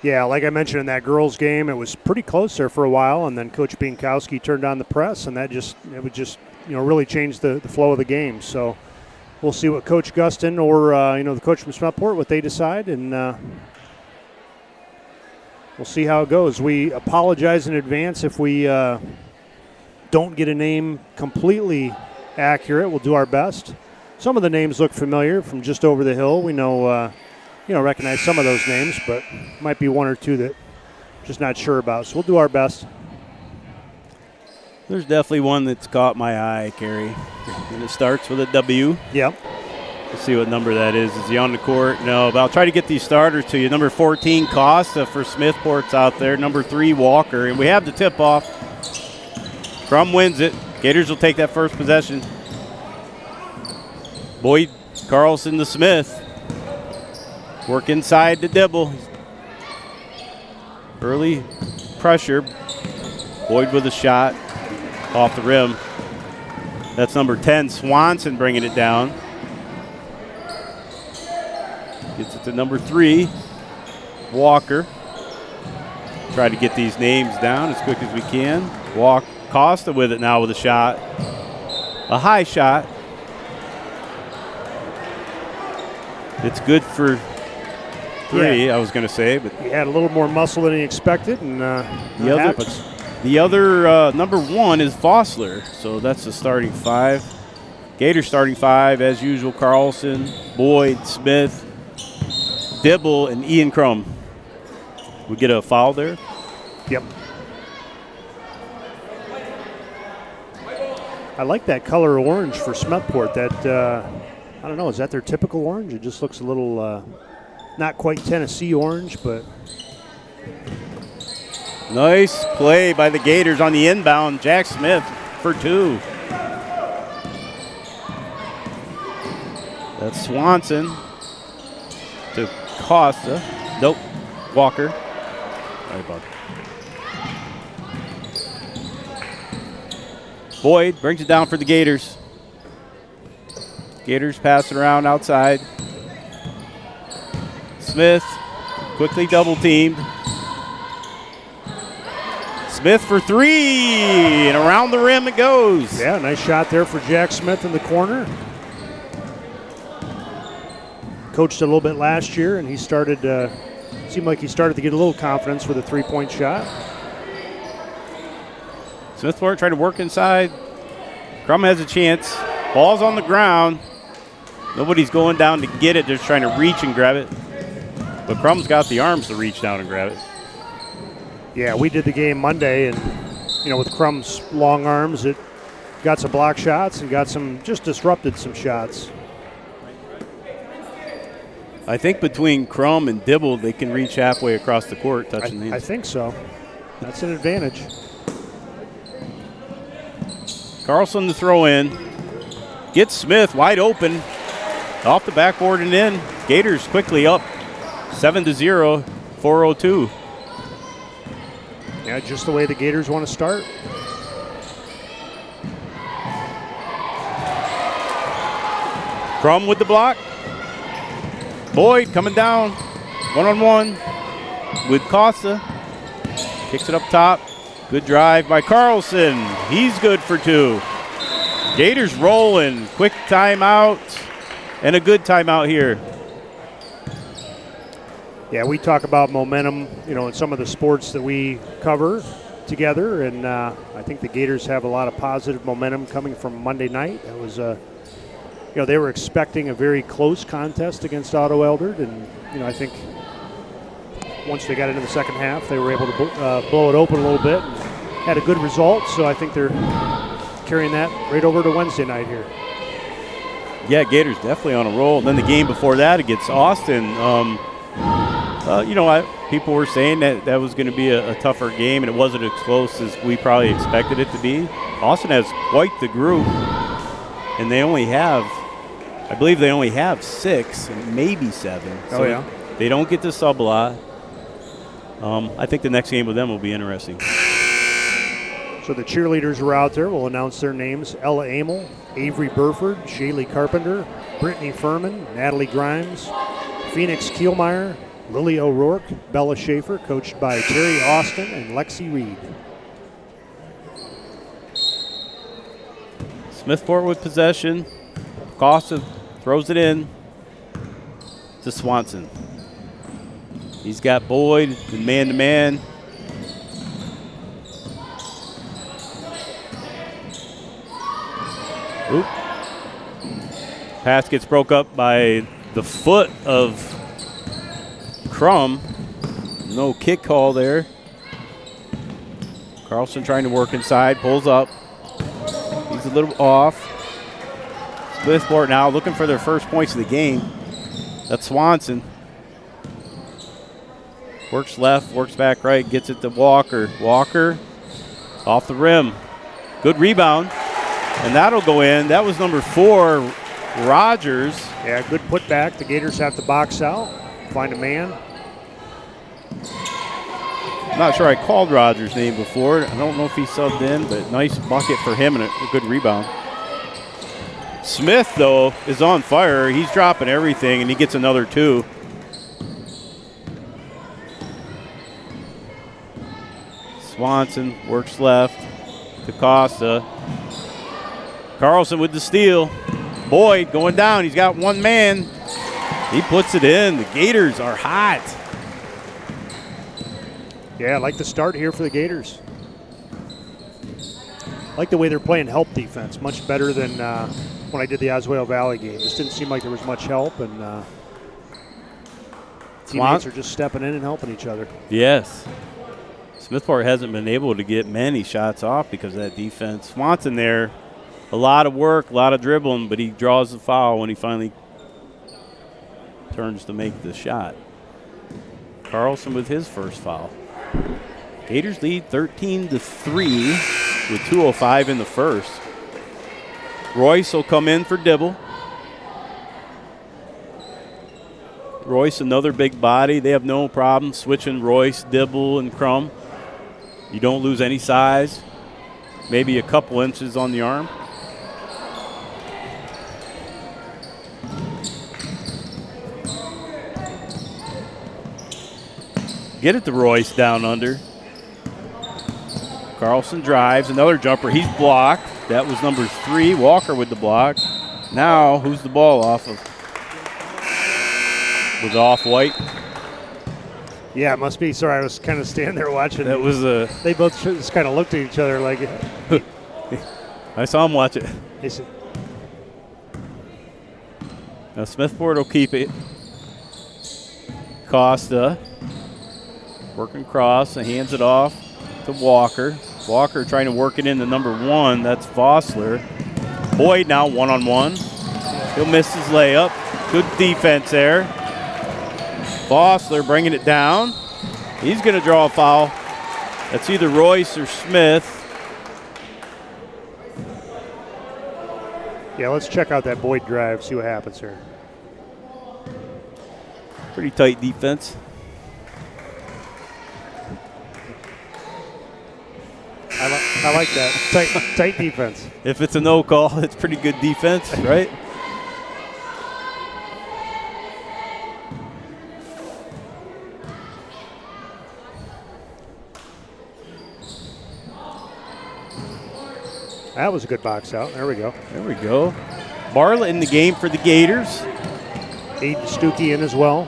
Yeah, like I mentioned in that girls' game, it was pretty close there for a while, and then Coach Bienkowski turned on the press, and it would just really change the flow of the game. So we'll see what Coach Gustin or the coach from Smethport, what they decide, and we'll see how it goes. We apologize in advance if we don't get a name completely accurate. We'll do our best. Some of the names look familiar from just over the hill. We know, recognize some of those names, but might be one or two that I'm just not sure about. So we'll do our best. There's definitely one that's caught my eye, Kerry, and it starts with a W. Yep. Let's see what number that is. Is he on the court? No, but I'll try to get these starters to you. Number 14, Costa for Smethport's out there. Number 3, Walker. And we have the tip-off. Crum wins it. Gators will take that first possession. Boyd Carlson to Smith. Work inside to Dibble. Early pressure. Boyd with a shot off the rim. That's number 10, Swanson, bringing it down. Gets it to number 3, Walker. Try to get these names down as quick as we can. Costa with it now with a shot. A high shot. It's good for 3, I was going to say. But he had a little more muscle than he expected, and happens. The other number 1 is Vossler, so that's the starting 5. Gator starting 5, as usual, Carlson, Boyd, Smith, Dibble, and Ian Crum. We get a foul there? Yep. I like that color orange for Smethport. That, I don't know, is that their typical orange? It just looks a little, not quite Tennessee orange, but. Nice play by the Gators on the inbound. Jack Smith for 2. That's Swanson to Costa. Nope. Walker. Sorry about that. Boyd brings it down for the Gators. Gators pass it around outside. Smith quickly double teamed. Smith for 3, and around the rim it goes. Yeah, nice shot there for Jack Smith in the corner. Coached a little bit last year, and he seemed like he started to get a little confidence with a 3-point shot. Smethport trying to work inside. Crum has a chance. Ball's on the ground. Nobody's going down to get it. They're just trying to reach and grab it. But Crum's got the arms to reach down and grab it. Yeah, we did the game Monday, and, with Crum's long arms, it got some block shots and just disrupted some shots. I think between Crum and Dibble, they can reach halfway across the court touching the ends. I think so. That's an advantage. Carlson to throw in. Gets Smith wide open. Off the backboard and in. Gators quickly up 7-0, 4:02. Yeah, just the way the Gators want to start. Crum with the block. Boyd coming down. One-on-one with Costa. Kicks it up top. Good drive by Carlson. He's good for 2. Gators rolling. Quick timeout and a good timeout here. Yeah, we talk about momentum, in some of the sports that we cover together, and I think the Gators have a lot of positive momentum coming from Monday night. It was they were expecting a very close contest against Otto Eldred, and I think once they got into the second half, they were able to blow it open a little bit and had a good result. So I think they're carrying that right over to Wednesday night here. Yeah, Gators definitely on a roll. And then the game before that against Austin, people were saying that was going to be a tougher game, and it wasn't as close as we probably expected it to be. Austin has quite the group, and I believe they only have 6, maybe 7. So yeah. They don't get to sub a lot. I think the next game with them will be interesting. So the cheerleaders were out there. We'll announce their names: Ella Amel, Avery Burford, Shaylee Carpenter, Brittany Furman, Natalie Grimes, Phoenix Kielmeyer, Lily O'Rourke, Bella Schaefer, coached by Terry Austin and Lexi Reed. Smethport with possession. Costa throws it in to Swanson. He's got Boyd in man-to-man. Oop. Pass gets broke up by the foot of Crum. No kick call there. Carlson trying to work inside, pulls up. He's a little off. Smethport now looking for their first points of the game. That's Swanson. Works left, works back right, gets it to Walker. Walker off the rim. Good rebound. And that'll go in. That was number 4, Rogers. Yeah, good putback. The Gators have to box out, find a man. I'm not sure I called Rogers' name before. I don't know if he subbed in, but nice bucket for him and a good rebound. Smith, though, is on fire. He's dropping everything, and he gets another 2. Swanson works left to Costa. Carlson with the steal. Boyd going down. He's got one man. He puts it in. The Gators are hot. Yeah, I like the start here for the Gators. I like the way they're playing help defense, much better than when I did the Oswego Valley game. Just didn't seem like there was much help, and teammates are just stepping in and helping each other. Yes. Smethport hasn't been able to get many shots off because of that defense. Swanson there, a lot of work, a lot of dribbling, but he draws the foul when he finally turns to make the shot. Carlson with his first foul. Gators lead 13-3 with 2:05 in the first. Royce will come in for Dibble. Royce, another big body. They have no problem switching Royce, Dibble, and Crum. You don't lose any size, maybe a couple inches on the arm. Get it to Royce down under. Carlson drives, another jumper. He's blocked. That was number 3, Walker with the block. Now, who's the ball off of? Was off-white. Yeah, it must be. Sorry, I was kind of standing there watching. That was a. They both just kind of looked at each other like. I saw him watch it. They said, Now Smethport will keep it. Costa working cross and hands it off to Walker. Walker trying to work it into number 1. That's Vossler. Boyd now one-on-one. He'll miss his layup. Good defense there. Vossler bringing it down. He's going to draw a foul. That's either Royce or Smith. yeah, let's check out that Boyd drive, see what happens here. Pretty tight defense. I like that. Tight defense. If it's a no call, it's pretty good defense, right? That was a good box out. There we go. There we go. Bartlett in the game for the Gators. Aiden Stuckey in as well.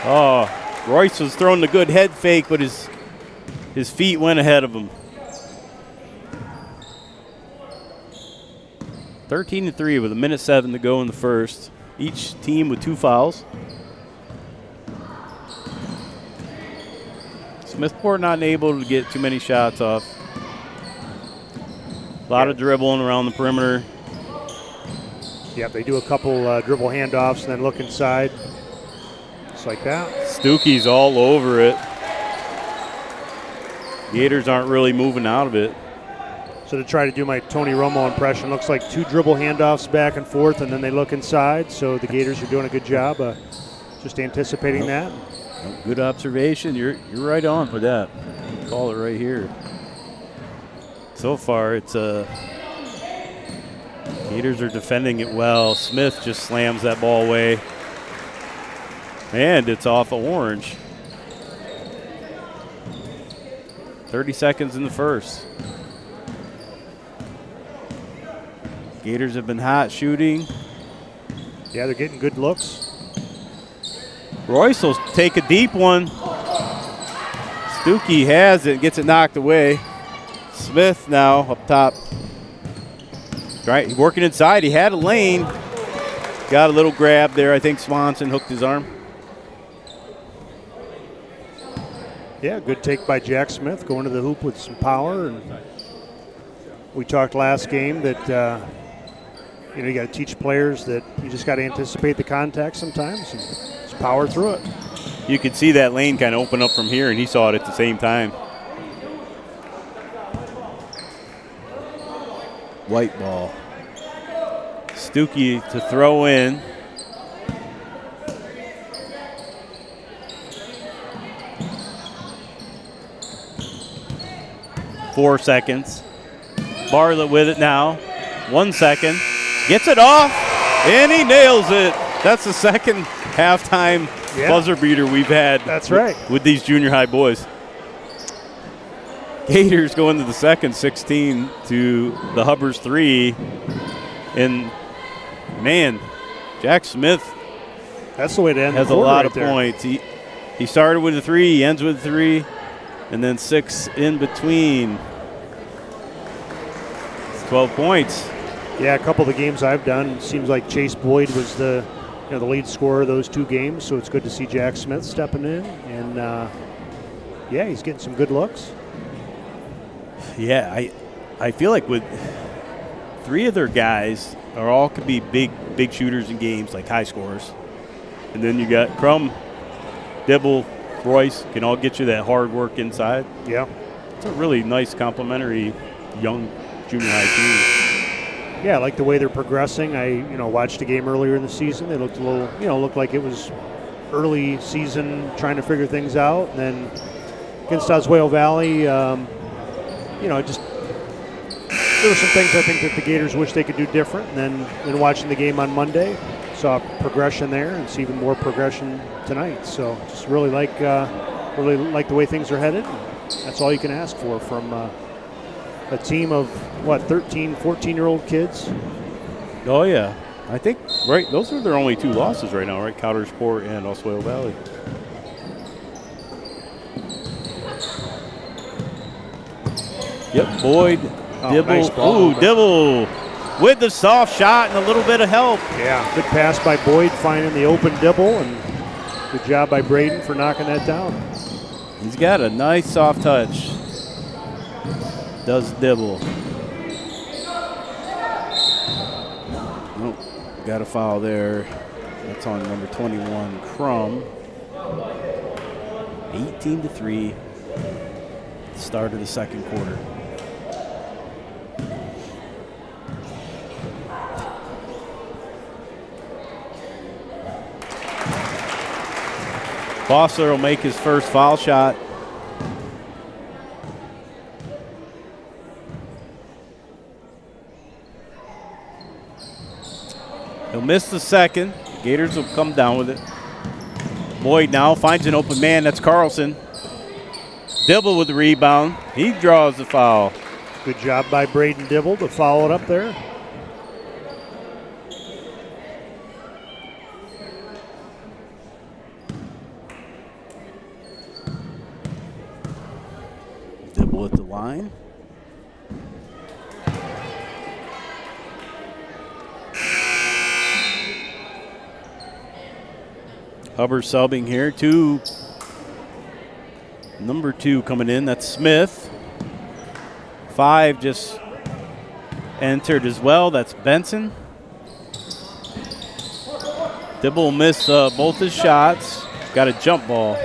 Oh, Royce was throwing the good head fake, but his feet went ahead of him. 13-3 with 1:07 to go in the first. Each team with 2 fouls. Smethport not able to get too many shots off. A lot of dribbling around the perimeter. Yeah, they do a couple dribble handoffs and then look inside. Just like that. Stuckey's all over it. Gators aren't really moving out of it. So to try to do my Tony Romo impression, looks like 2 dribble handoffs back and forth, and then they look inside. So the Gators are doing a good job just anticipating that. Good observation. You're right on with that. Call it right here. So far, it's Gators are defending it well. Smith just slams that ball away, and it's off of Orange. 30 seconds in the first. Gators have been hot shooting. Yeah, they're getting good looks. Royce will take a deep one. Stuckey has it, gets it knocked away. Smith now up top. Right, working inside. He had a lane. Got a little grab there. I think Swanson hooked his arm. Yeah, good take by Jack Smith, going to the hoop with some power. And we talked last game that you got to teach players that you just got to anticipate the contact sometimes and just power through it. You could see that lane kind of open up from here, and he saw it at the same time. White ball. Stuckey to throw in. Four seconds. Bartlett with it now. 1 second. Gets it off, and he nails it. That's the second halftime buzzer beater we've had. That's right. With these junior high boys. Gators go into the second, 16 to the Hubbers 3. And, man, Jack Smith that's the way to end has the a lot right of there. points. He started with a 3, he ends with a 3, and then 6 in between. It's 12 points. Yeah, a couple of the games I've done, seems like Chase Boyd was the lead scorer of those 2 games, so it's good to see Jack Smith stepping in. And, yeah, he's getting some good looks. Yeah, I feel like with 3 of their guys could be big shooters in games, like high scorers. And then you got Crum, Dibble, Royce can all get you that hard work inside. Yeah. It's a really nice complimentary young junior high team. Yeah, I like the way they're progressing. I watched a game earlier in the season. They looked a little, looked like it was early season trying to figure things out. And then against Oswego Valley, just there were some things I think that the Gators wish they could do different. And then watching the game on Monday, saw progression there and see even more progression tonight. So just really like the way things are headed. That's all you can ask for from a team of 13, 14-year-old kids. Oh yeah, I think those are their only 2 losses right now, right? Coudersport and Oswego Valley. Yep, Boyd, Dibble. Nice ball. Ooh, Dibble with the soft shot and a little bit of help. Yeah, good pass by Boyd finding the open Dibble, and good job by Braden for knocking that down. He's got a nice soft touch. Does Dibble. Nope, got a foul there. That's on number 21, Crum. 18-3, start of the second quarter. Bossler will make his first foul shot. He'll miss the second. Gators will come down with it. Boyd now finds an open man. That's Carlson. Dibble with the rebound. He draws the foul. Good job by Braden Dibble to follow it up there. Dibble at the line. Hubbard subbing here. Number 2 coming in. That's Smith. 5 just entered as well. That's Benson. Dibble will miss both his shots. Got a jump ball.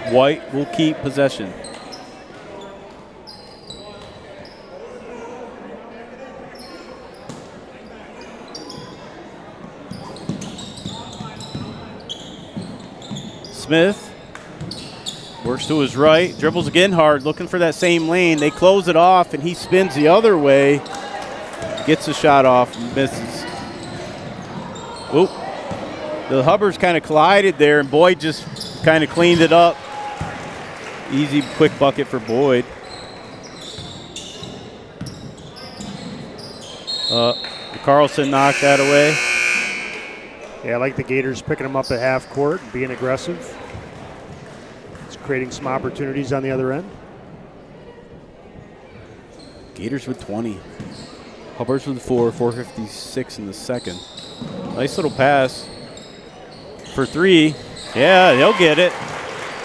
White will keep possession. Smith works to his right, dribbles again hard, looking for that same lane. They close it off, and he spins the other way. Gets the shot off and misses. Oop. The Hubbards kind of collided there, and Boyd just kind of cleaned it up. Easy, quick bucket for Boyd. Carlson knocked that away. Yeah, I like the Gators picking them up at half court and being aggressive. It's creating some opportunities on the other end. Gators with 20. Hubbards with 4, 4:56 in the second. Nice little pass for 3. Yeah, he'll get it.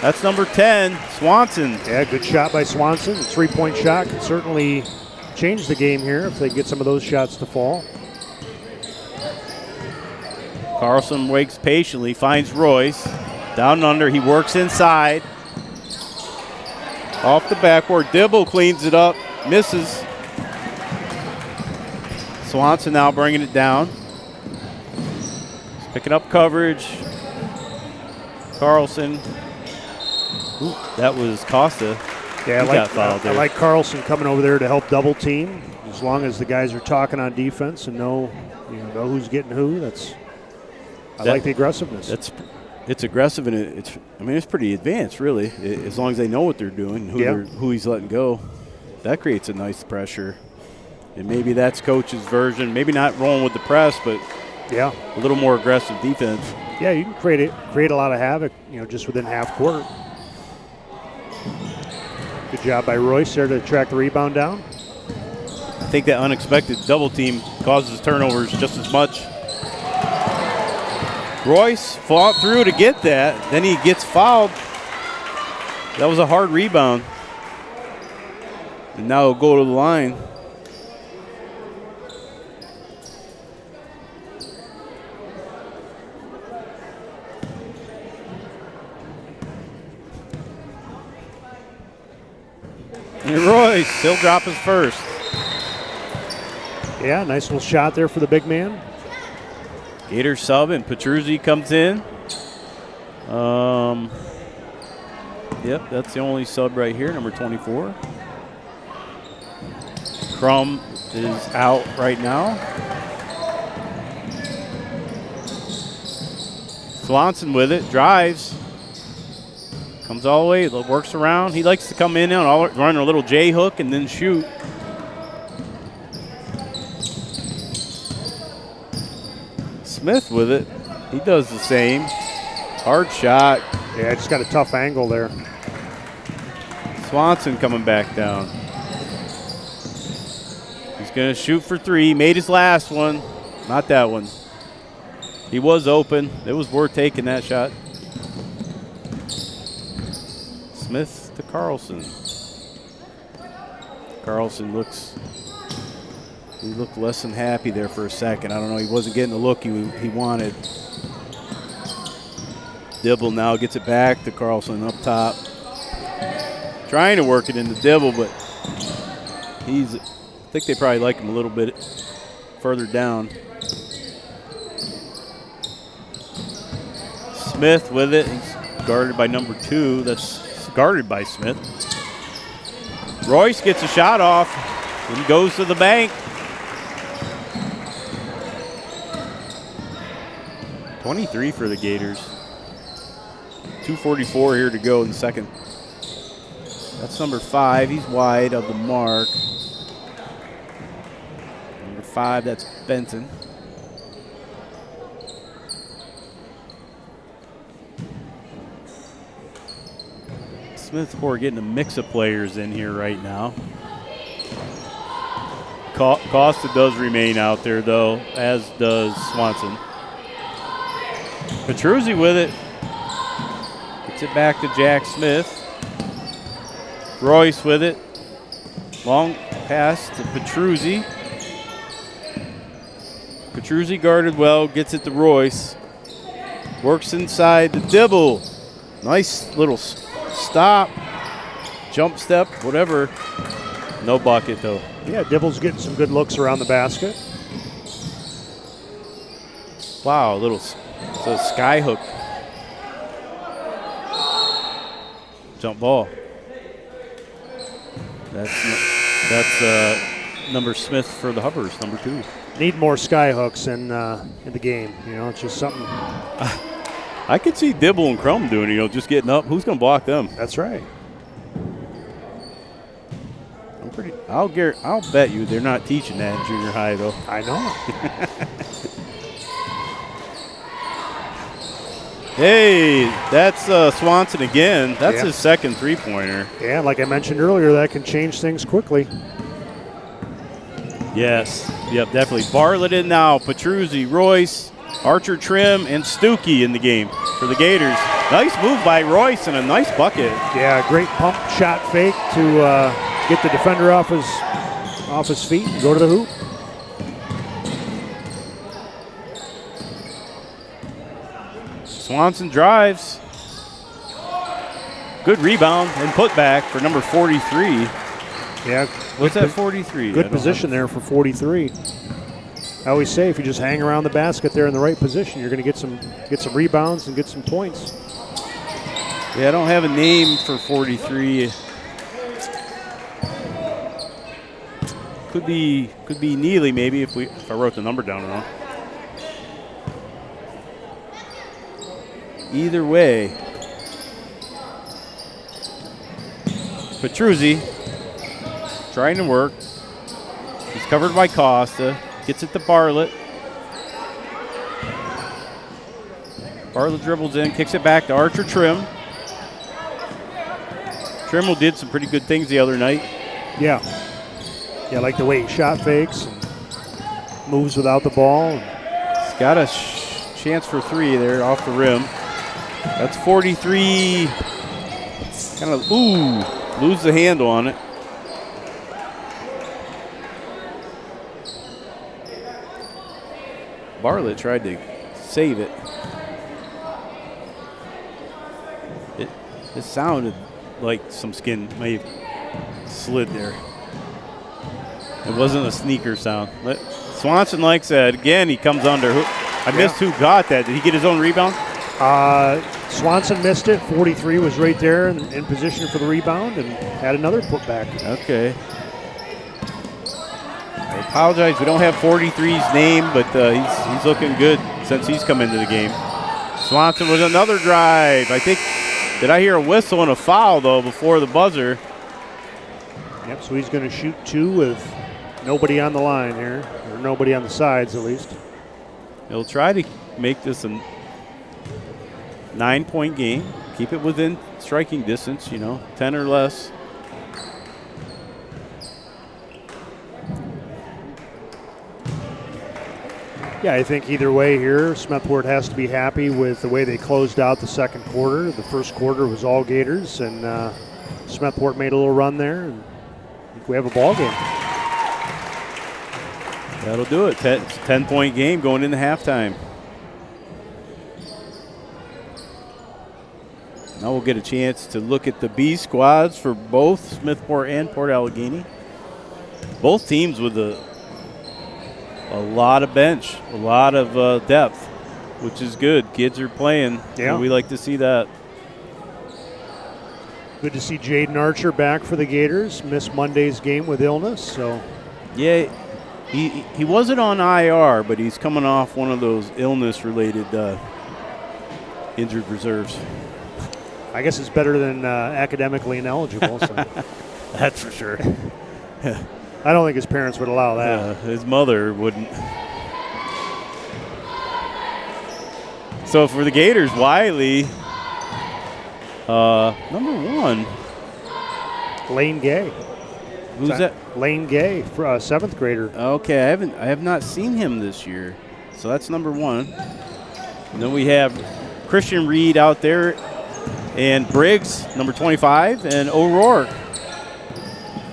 That's number 10, Swanson. Yeah, good shot by Swanson. A 3-point shot can certainly change the game here if they get some of those shots to fall. Carlson waits patiently, finds Royce. Down and under, he works inside. Off the backboard, Dibble cleans it up, misses. Swanson now bringing it down. He's picking up coverage. Carlson. Ooh, that was Costa. Yeah, got fouled there. I like Carlson coming over there to help double team. As long as the guys are talking on defense and know who's getting who. I like the aggressiveness. It's aggressive, and it's pretty advanced, really. As long as they know what they're doing, who he's letting go, that creates a nice pressure. And maybe that's coach's version. Maybe not rolling with the press, but a little more aggressive defense. Yeah, you can create a lot of havoc, just within half court. Good job by Royce there to track the rebound down. I think that unexpected double team causes turnovers just as much. Royce fought through to get that. Then he gets fouled. That was a hard rebound. And now he'll go to the line. And Royce, he'll drop his first. Yeah, nice little shot there for the big man. Gator sub and Petruzzi comes in. Yep, that's the only sub right here, number 24. Crum is out right now. Swanson with it, drives. Comes all the way, works around. He likes to come in and run a little J hook and then shoot. Smith with it. He does the same. Hard shot. Yeah, just got a tough angle there. Swanson coming back down. He's going to shoot for 3. Made his last one. Not that one. He was open. It was worth taking that shot. Smith to Carlson. Carlson looked less than happy there for a second. I don't know. He wasn't getting the look he wanted. Dibble now gets it back to Carlson up top. Trying to work it into Dibble, but I think they probably like him a little bit further down. Smith with it. He's guarded by number 2. That's guarded by Smith. Royce gets a shot off and goes to the bank. 23 for the Gators. 2:44 here to go in the second. That's number 5. He's wide of the mark. Number 5, that's Benson. Smethport getting a mix of players in here right now. Costa does remain out there, though, as does Swanson. Petruzzi with it. Gets it back to Jack Smith. Royce with it. Long pass to Petruzzi. Petruzzi guarded well, gets it to Royce. Works inside to Dibble. Nice little stop, jump step, whatever. No bucket, though. Yeah, Dibble's getting some good looks around the basket. Wow, little sky hook. Jump ball. That's number Smith for the Hubbers, number 2. Need more sky hooks in the game. You know, it's just something. I could see Dibble and Crum doing it, just getting up. Who's going to block them? That's right. I'll bet you they're not teaching that in junior high, though. I know. Hey, that's Swanson again. That's Yeah. his second three-pointer. Yeah, like I mentioned earlier, that can change things quickly. Yes. Yep, definitely. Bartlett in now. Petruzzi, Royce, Archer, Trim, and Stuckey in the game for the Gators. Nice move by Royce and a nice bucket. Yeah, great pump shot fake to get the defender off his feet and go to the hoop. Swanson drives. Good rebound and putback for number 43. Yeah. What's that, 43? Good position there for 43. I always say if you just hang around the basket there in the right position, you're going to get some rebounds and get some points. Yeah, I don't have a name for 43. Could be Neely maybe if I wrote the number down wrong. Either way, Petruzzi trying to work. He's covered by Costa. Gets it to Bartlett. Bartlett dribbles in, kicks it back to Archer Trim. Trimble did some pretty good things the other night. Yeah. Yeah, like the way he shot fakes and moves without the ball. He's got a chance for 3 there off the rim. That's 43. Kind of, lose the handle on it. Bartlett tried to save it. It sounded like some skin may have slid there. It wasn't a sneaker sound. Swanson likes that. Again, he comes under. I missed who got that. Did he get his own rebound? Swanson missed it. 43 was right there in position for the rebound and had another putback. Okay. I apologize. We don't have 43's name, but he's looking good since he's come into the game. Swanson with another drive. I think, did I hear a whistle and a foul, though, before the buzzer? Yep, so he's going to shoot 2 with nobody on the line here, or nobody on the sides at least. He'll try to make this a 9-point game. Keep it within striking distance, 10 or less. Yeah, I think either way here, Smethport has to be happy with the way they closed out the second quarter. The first quarter was all Gators, and Smethport made a little run there, and I think we have a ball game. That'll do it. 10-point game going into halftime. Now we'll get a chance to look at the B squads for both Smethport and Port Allegany. Both teams with a lot of bench, a lot of depth, which is good. Kids are playing. Yeah. We like to see that. Good to see Jaden Archer back for the Gators. Missed Monday's game with illness, so. Yeah, he wasn't on IR, but he's coming off one of those illness-related injured reserves. I guess it's better than academically ineligible. So. That's for sure. I don't think his parents would allow that. His mother wouldn't. So for the Gators, Wiley, number 1. Lane Gay. Who's that? Lane Gay, for a 7th grader. Okay, I have not seen him this year. So that's number 1. And then we have Christian Reed out there, and Briggs, number 25, and O'Rourke.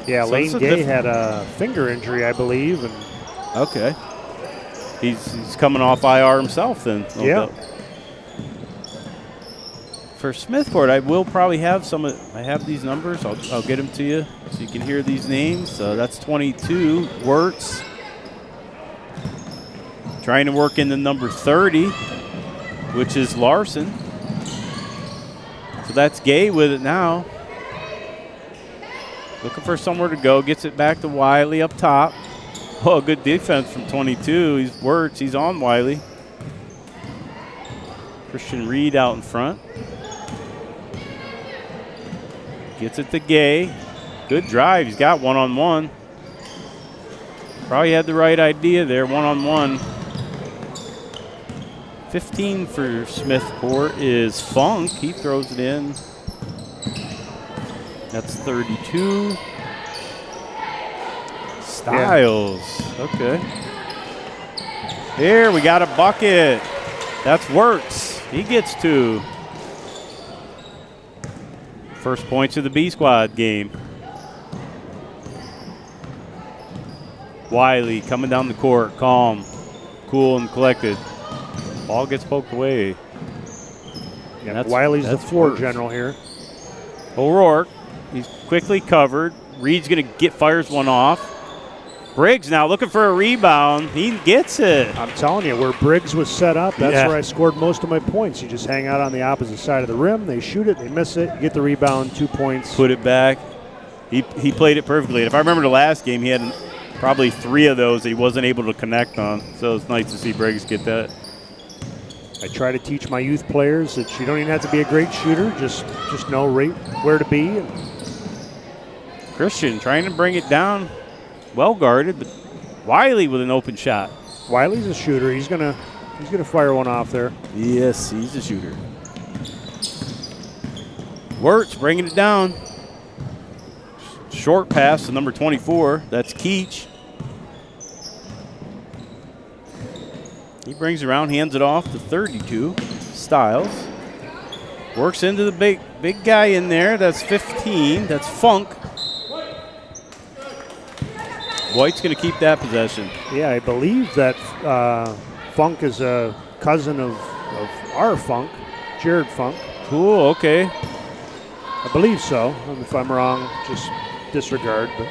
Yeah, So Lane Gay had a finger injury, I believe. And okay. He's coming off IR himself then. Yeah. For Smethport, I will probably have I have these numbers. I'll get them to you so you can hear these names. That's 22, Wirtz. Trying to work in the number 30, which is Larson. So that's Gay with it now. Looking for somewhere to go. Gets it back to Wiley up top. Oh, good defense from 22. He's Wirtz. He's on Wiley. Christian Reed out in front. Gets it to Gay. Good drive. He's got one-on-one. Probably had the right idea there, one-on-one. 15 for Smethport is Funk. He throws it in. That's 32. Styles. Yeah. Okay. Here, we got a bucket. That's Wirtz. He gets 2. First points of the B squad game. Wiley coming down the court, calm, cool, and collected. Ball gets poked away. Yeah, Wiley's the floor general here. O'Rourke, he's quickly covered. Reed's going to fires one off. Briggs now looking for a rebound. He gets it. I'm telling you, where Briggs was set up, that's where I scored most of my points. You just hang out on the opposite side of the rim. They shoot it, they miss it, you get the rebound, 2 points. Put it back. He played it perfectly. If I remember the last game, he had probably 3 of those that he wasn't able to connect on. So it's nice to see Briggs get that. I try to teach my youth players that you don't even have to be a great shooter. Just know right where to be. Christian trying to bring it down. Well guarded, but Wiley with an open shot. Wiley's a shooter. He's gonna fire one off there. Yes, he's a shooter. Wirtz bringing it down. Short pass to number 24. That's Keach. He brings it around, hands it off to 32. Styles. Works into the big guy in there. That's 15. That's Funk. White's going to keep that possession. Yeah, I believe that Funk is a cousin of our Funk, Jared Funk. Cool, okay. I believe so. If I'm wrong, just disregard. But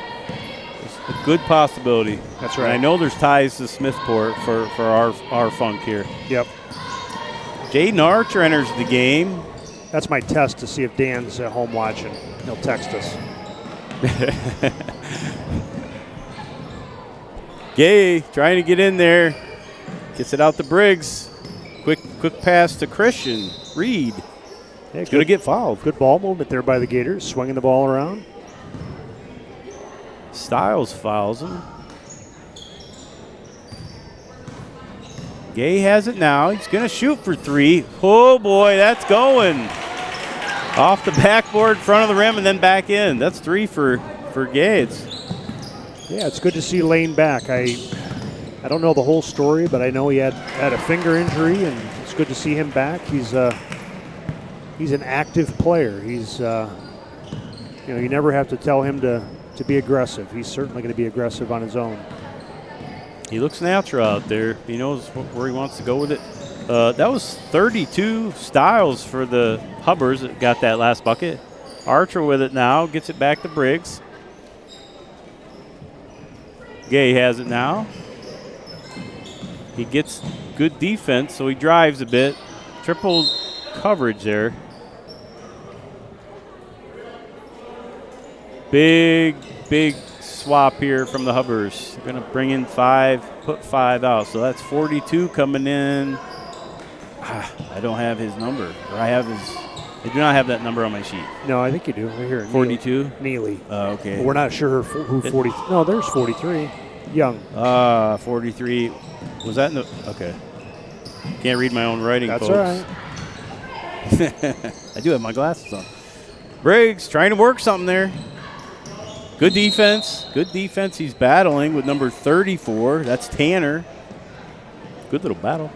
it's a good possibility. That's right. And I know there's ties to Smethport for our Funk here. Yep. Jaden Archer enters the game. That's my test to see if Dan's at home watching. He'll text us. Gay trying to get in there. Gets it out to Briggs. Quick pass to Christian Reed. Yeah, He's going to get fouled. Good ball movement there by the Gators, swinging the ball around. Styles fouls him. Gay has it now. He's going to shoot for 3. Oh, boy, that's going. Off the backboard, front of the rim, and then back in. That's 3 for Gay. Yeah, it's good to see Lane back. I don't know the whole story, but I know he had a finger injury, and it's good to see him back. He's an active player. He's you never have to tell him to be aggressive. He's certainly going to be aggressive on his own. He looks natural out there. He knows where he wants to go with it. That was 32 Styles for the Hubbers that got that last bucket. Archer with it now, gets it back to Briggs. Gay has it now. He gets good defense, so he drives a bit. Triple coverage there. Big swap here from the Hubbers. They're going to bring in 5, put 5 out. So that's 42 coming in. I don't have his number. Or I have I do not have that number on my sheet. No, I think you do. Right here. 42? Neely. Okay. But we're not sure who 40. No, there's 43. Young. 43. Was that in the? Okay. Can't read my own writing, That's folks. all right. I do have my glasses on. Briggs trying to work something there. Good defense. Good defense. He's battling with number 34. That's Tanner. Good little battle.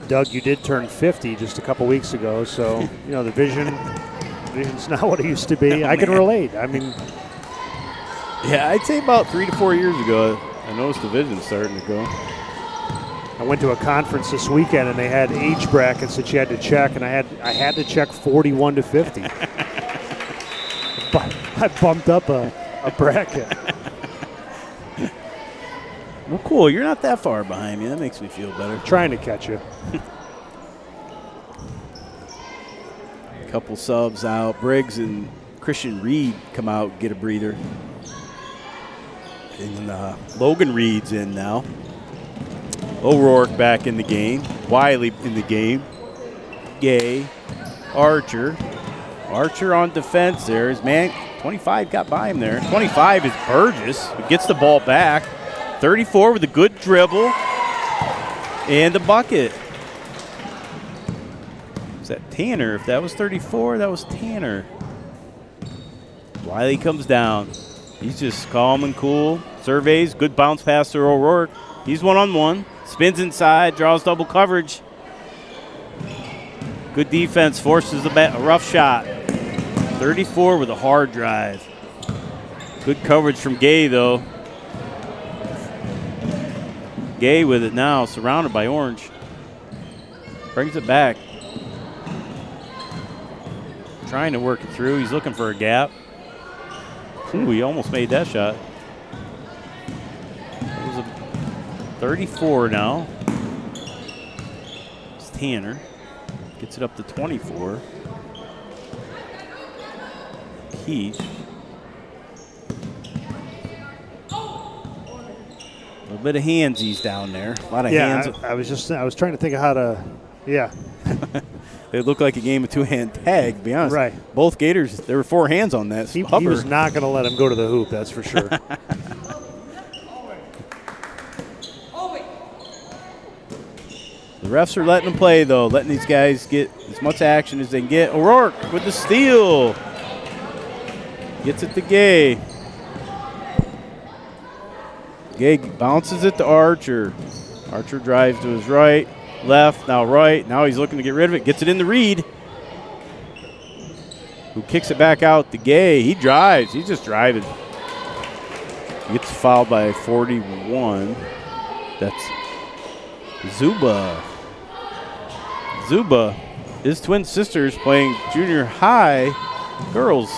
Doug, you did turn 50 just a couple weeks ago, so you know the vision's not what it used to be. I can relate. I mean, yeah, I'd say about 3 to 4 years ago, I noticed the vision starting to go. I went to a conference this weekend and they had age brackets that you had to check, and I had to check 41 to 50. But I bumped up a bracket. Well, cool. You're not that far behind me. That makes me feel better. Trying to catch you. Couple subs out. Briggs and Christian Reed come out, get a breather. And Logan Reed's in now. O'Rourke back in the game. Wiley in the game. Gay. Archer. Archer on defense there. His man, 25 got by him there. 25 is Burgess, who gets the ball back. 34 with a good dribble. And the bucket. Is that Tanner? If that was 34, that was Tanner. Wiley comes down. He's just calm and cool. Surveys. Good bounce pass to O'Rourke. He's one-on-one. Spins inside. Draws double coverage. Good defense. Forces a rough shot. 34 with a hard drive. Good coverage from Gay, though. Gay with it now. Surrounded by Orange. Brings it back. Trying to work it through. He's looking for a gap. Ooh, he almost made that shot. It was a 34 now. It's Tanner. Gets it up to 24. Keith. A little bit of handsies down there. A lot of hands. I was trying to think of how to, yeah. It looked like a game of two-hand tag, to be honest. Right. Both Gators, there were 4 hands on that. He was not going to let him go to the hoop, that's for sure. The refs are letting them play, though, letting these guys get as much action as they can get. O'Rourke with the steal. Gets it to Gay. Gay bounces it to Archer. Archer drives to his right, left, now right. Now he's looking to get rid of it. Gets it in the Reed, who kicks it back out to Gay. He drives. He's just driving. He gets fouled by 41. That's Zuba. Zuba, his twin sisters playing junior high girls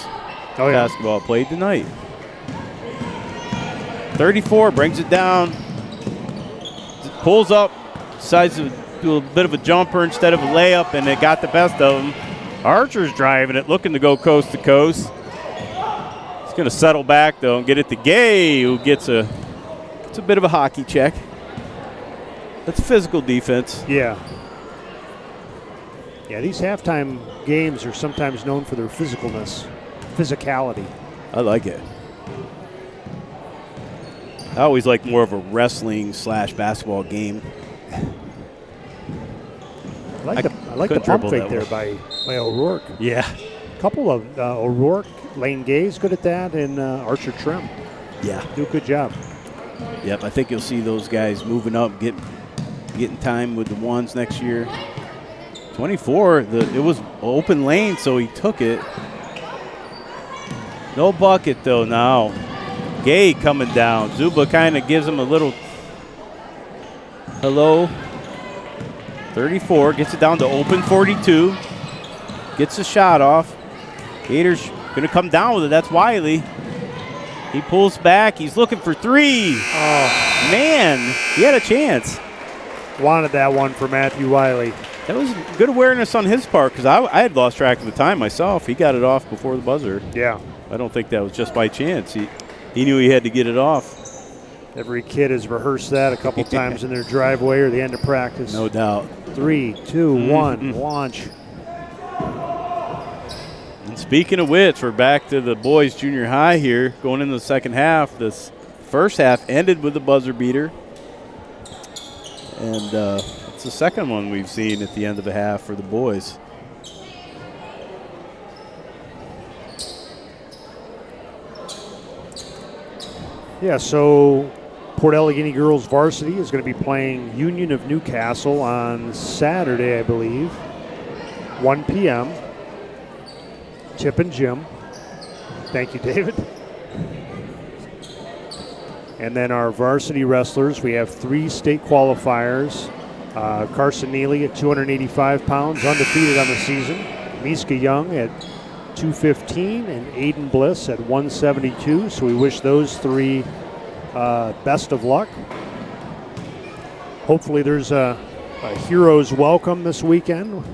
basketball played tonight. 34 brings it down, pulls up, decides to do a bit of a jumper instead of a layup, and it got the best of him. Archer's driving it, looking to go coast to coast. He's going to settle back though and get it to Gay, who gets a bit of a hockey check. That's physical defense. Yeah. Yeah, these halftime games are sometimes known for their physicality. I like it. I always like more of a wrestling / basketball game. I like the pump fake there by O'Rourke. Yeah. A couple of O'Rourke, Lane Gay's good at that, and Archer Trim. Yeah. Do a good job. Yep, I think you'll see those guys moving up, getting time with the ones next year. 24, it was open lane, so he took it. No bucket, though, now. Gay coming down. Zuba kind of gives him a little hello. 34, gets it down to open 42. Gets the shot off. Gator's going to come down with it. That's Wiley. He pulls back. He's looking for 3. Oh, man, he had a chance. Wanted that one for Matthew Wiley. That was good awareness on his part, because I had lost track of the time myself. He got it off before the buzzer. Yeah. I don't think that was just by chance. He knew he had to get it off. Every kid has rehearsed that a couple times in their driveway or the end of practice. No doubt. 3, 2, 1, launch. Speaking of which, we're back to the boys junior high here, going into the second half. This first half ended with a buzzer beater. And it's the second one we've seen at the end of the half for the boys. Yeah, so Port Allegany girls varsity is going to be playing Union of Newcastle on Saturday, I believe, 1 p.m. Chip and Jim. Thank you, David. And then our varsity wrestlers, we have 3 state qualifiers. Carson Neely at 285 pounds, undefeated on the season. Miska Young at 215 and Aiden Bliss at 172. So we wish those 3 best of luck. Hopefully there's a hero's welcome this weekend.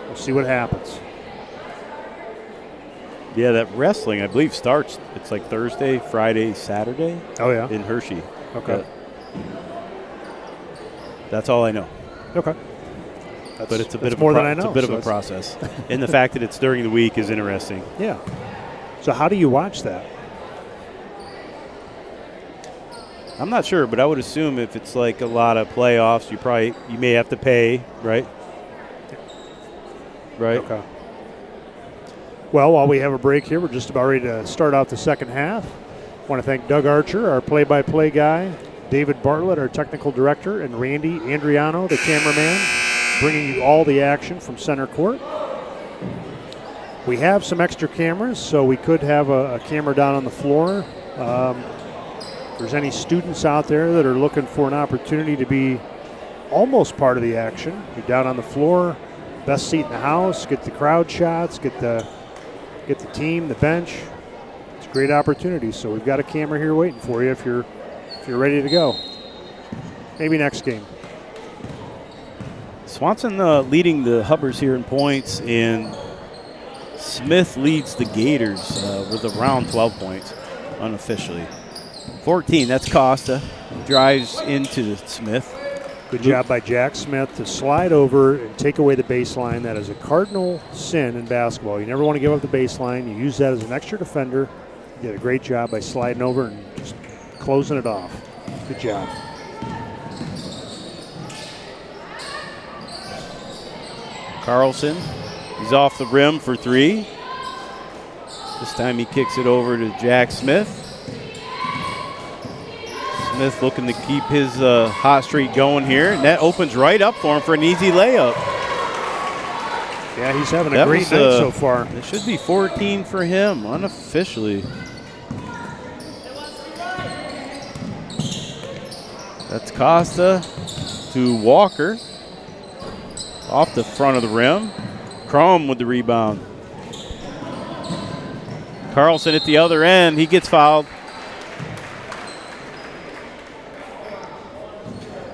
We'll see what happens. Yeah, that wrestling, I believe, starts, it's like Thursday, Friday, Saturday. Oh, yeah? In Hershey. Okay. That's all I know. Okay. But it's a bit of more than I know. It's a bit of a process. And the fact that it's during the week is interesting. Yeah. So how do you watch that? I'm not sure, but I would assume if it's like a lot of playoffs, you may have to pay, right? Right. Okay. Well, while we have a break here, we're just about ready to start out the second half. I want to thank Doug Archer, our play-by-play guy, David Bartlett, our technical director, and Randy Andriano, the cameraman, bringing you all the action from center court. We have some extra cameras, so we could have a camera down on the floor. If there's any students out there that are looking for an opportunity to be almost part of the action, be down on the floor, best seat in the house, get the crowd shots, get the team, the bench. It's a great opportunity. So we've got a camera here waiting for you if you're ready to go. Maybe next game. Swanson leading the Hubbers here in points, and Smith leads the Gators with around 12 points unofficially. 14, that's Costa. Drives into Smith. Good job by Jack Smith to slide over and take away the baseline. That is a cardinal sin in basketball. You never want to give up the baseline. You use that as an extra defender. You did a great job by sliding over and just closing it off. Good job. Carlson, he's off the rim for 3. This time he kicks it over to Jack Smith. Smith looking to keep his hot streak going here, and that opens right up for him for an easy layup. Yeah, he's having a great night so far. It should be 14 for him unofficially. That's Costa to Walker. Off the front of the rim. Crum with the rebound. Carlson at the other end. He gets fouled.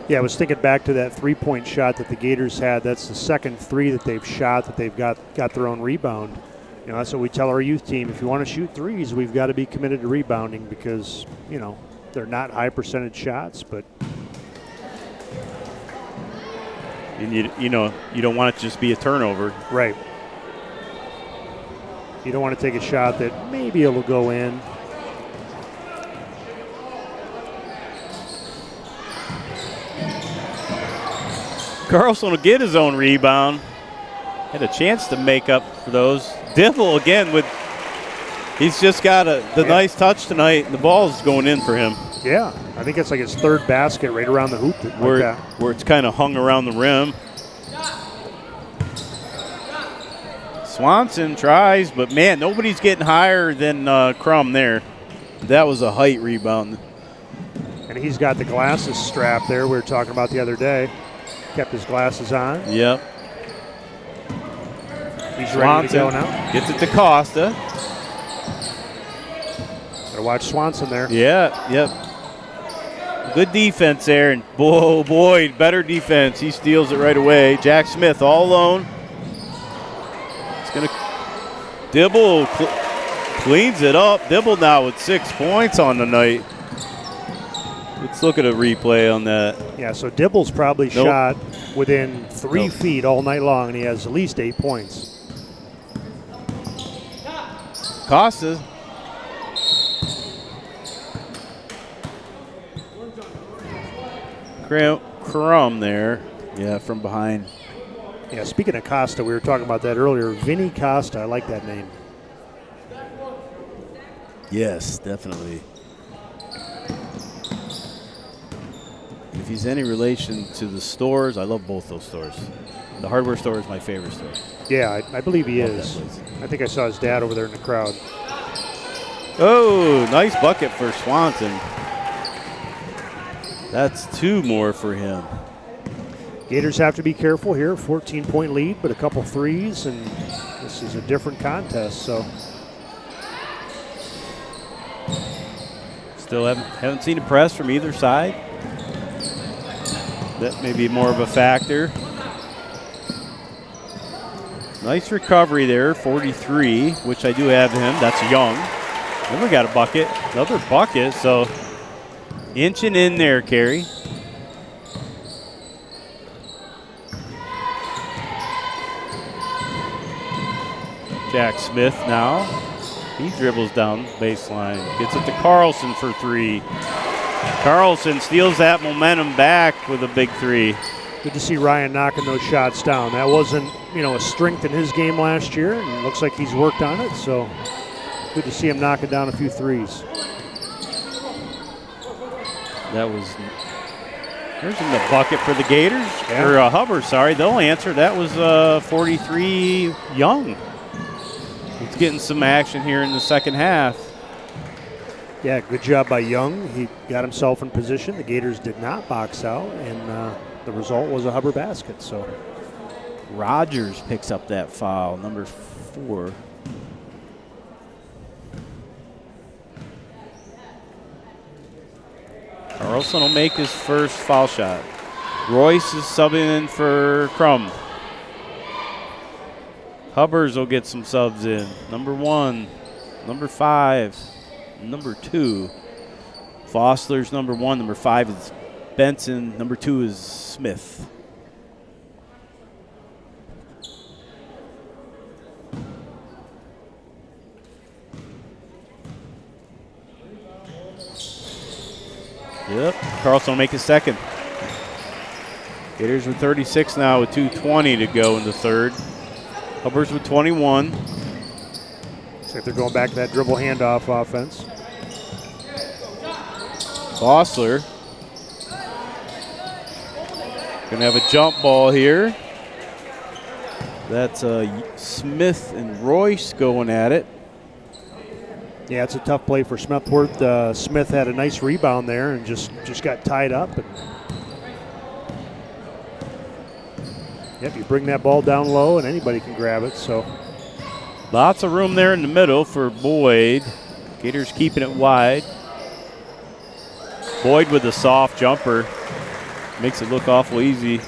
Yeah, I was thinking back to that three-point shot that the Gators had. That's the second 3 that they've shot that they've got their own rebound. You know, that's what we tell our youth team. If you want to shoot threes, we've got to be committed to rebounding because, you know, they're not high percentage shots, but and you don't want it to just be a turnover. Right. You don't want to take a shot that maybe it'll go in. Carlson will get his own rebound. Had a chance to make up for those. Dibble again he's just got the nice touch tonight, and the ball's going in for him. Yeah, I think it's like his 3rd basket right around the hoop. Where it's kind of hung around the rim. Swanson tries, but man, nobody's getting higher than Crum there. That was a height rebound. And he's got the glasses strap there we were talking about the other day. Kept his glasses on. Yep. He's ready to go now. Gets it to Costa. Gotta watch Swanson there. Yeah, yep. Good defense there, and boy, better defense. He steals it right away. Jack Smith all alone. It's gonna Dibble cleans it up. Dibble now with 6 points on the night. Let's look at a replay on that. Yeah, so Dibble's probably shot within 3 feet all night long, and he has at least 8 points. Costa. Crumb there. Yeah, from behind. Yeah, speaking of Costa, we were talking about that earlier. Vinny Costa, I like that name. Yes, definitely. If he's any relation to the stores, I love both those stores. The hardware store is my favorite store. Yeah, I believe he Love is. that place. I think I saw his dad over there in the crowd. Oh, nice bucket for Swanson. That's 2 more for him. Gators have to be careful here. 14-point lead, but a couple threes, and this is a different contest. So Still haven't seen a press from either side. That may be more of a factor. Nice recovery there, 43, which I do have him. That's Young. Then we got a bucket, another bucket. So inching in there, Carey. Jack Smith now. He dribbles down baseline. Gets it to Carlson for 3. Carlson steals that momentum back with a big 3. good to see Ryan knocking those shots down. That wasn't, a strength in his game last year, and it looks like he's worked on it. So good to see him knocking down a few threes. That was, there's in the bucket for the Gators, Yeah. or Hubbard, sorry. They'll answer. That was 43 Young. He's getting some action here in the second half. Yeah, good job by Young. He got himself in position. The Gators did not box out, and the result was a Hubbard basket. So Rogers picks up that foul, number 4. Carlson will make his first foul shot. Royce is subbing in for Crum. Hubbers will get some subs in. Number 1, number 5, number 2. Fossler's number 1, number 5 is Benson, number 2 is Smith. Yep, Carlson will make his second. Gators with 36 now with 2:20 to go in the third. Hubbers with 21. looks like they're going back to that dribble handoff offense. Fossler gonna have a jump ball here. That's Smith and Royce going at it. Yeah, it's a tough play for Smethport. Smith had a nice rebound there and just got tied up. And yep, you bring that ball down low and anybody can grab it. So Lots of room there in the middle for Boyd. Gators keeping it wide. Boyd with a soft jumper. Makes it look awful easy.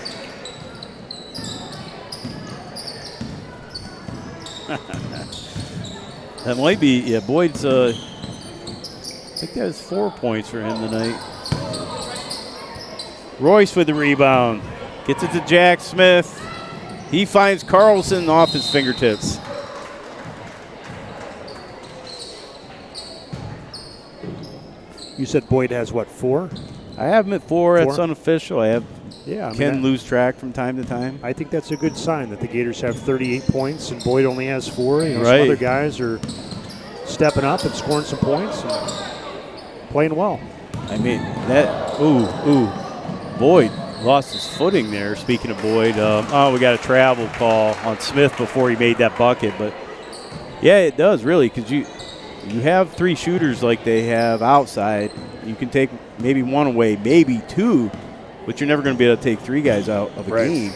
That might be, yeah, Boyd's, I think that was 4 points for him tonight. Royce with the rebound. Gets it to Jack Smith. He finds Carlson off his fingertips. you said Boyd has what, 4? I have him at 4. That's 4? unofficial. I have Yeah, Ken lose track from time to time. I think that's a good sign that the Gators have 38 points and Boyd only has 4. Some Right. other guys are stepping up and scoring some points and playing well. I mean, that, ooh. Boyd lost his footing there, speaking of Boyd. We got a travel call on Smith before he made that bucket. But, yeah, it does, really, because you have 3 shooters like they have outside. You can take maybe 1 away, maybe 2, but you're never going to be able to take 3 guys out of a Right. game.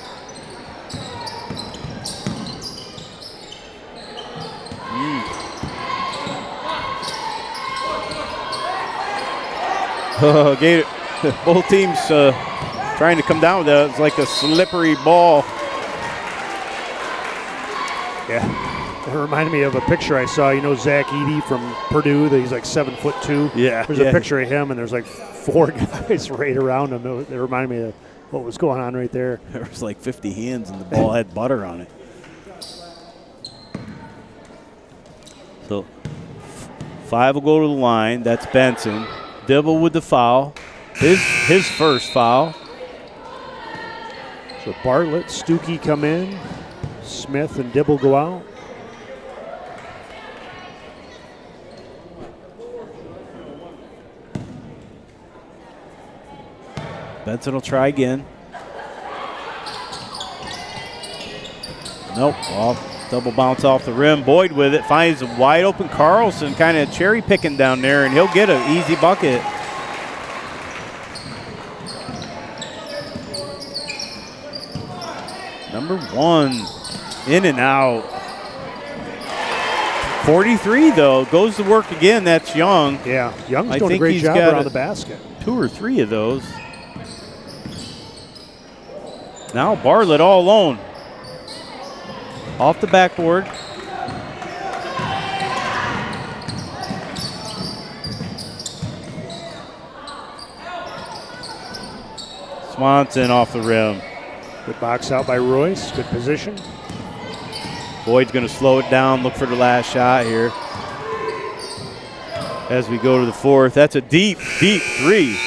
Gator, both teams trying to come down with that. It's like a slippery ball. Yeah, it reminded me of a picture I saw. Zach Edey from Purdue. He's like 7'2". Yeah, There's yeah. a picture of him, and there's like 4 guys right around him. It reminded me of what was going on right there. There was like 50 hands, and the ball had butter on it. So 5 will go to the line. That's Benson. Dibble with the foul. His first foul. So Bartlett, Stuckey come in. Smith and Dibble go out. Benson will try again. Nope. Off, double bounce off the rim. Boyd with it. Finds a wide open Carlson, kind of cherry picking down there, and he'll get an easy bucket. Number 1, in and out. 43, though, goes to work again. That's Young. Yeah, Young's doing a great job around the basket. 2 or 3 of those. Now Bartlett all alone. Off the backboard. Swanson off the rim. Good box out by Royce. Good position. Boyd's going to slow it down, look for the last shot here. As we go to the fourth. That's a deep, deep 3.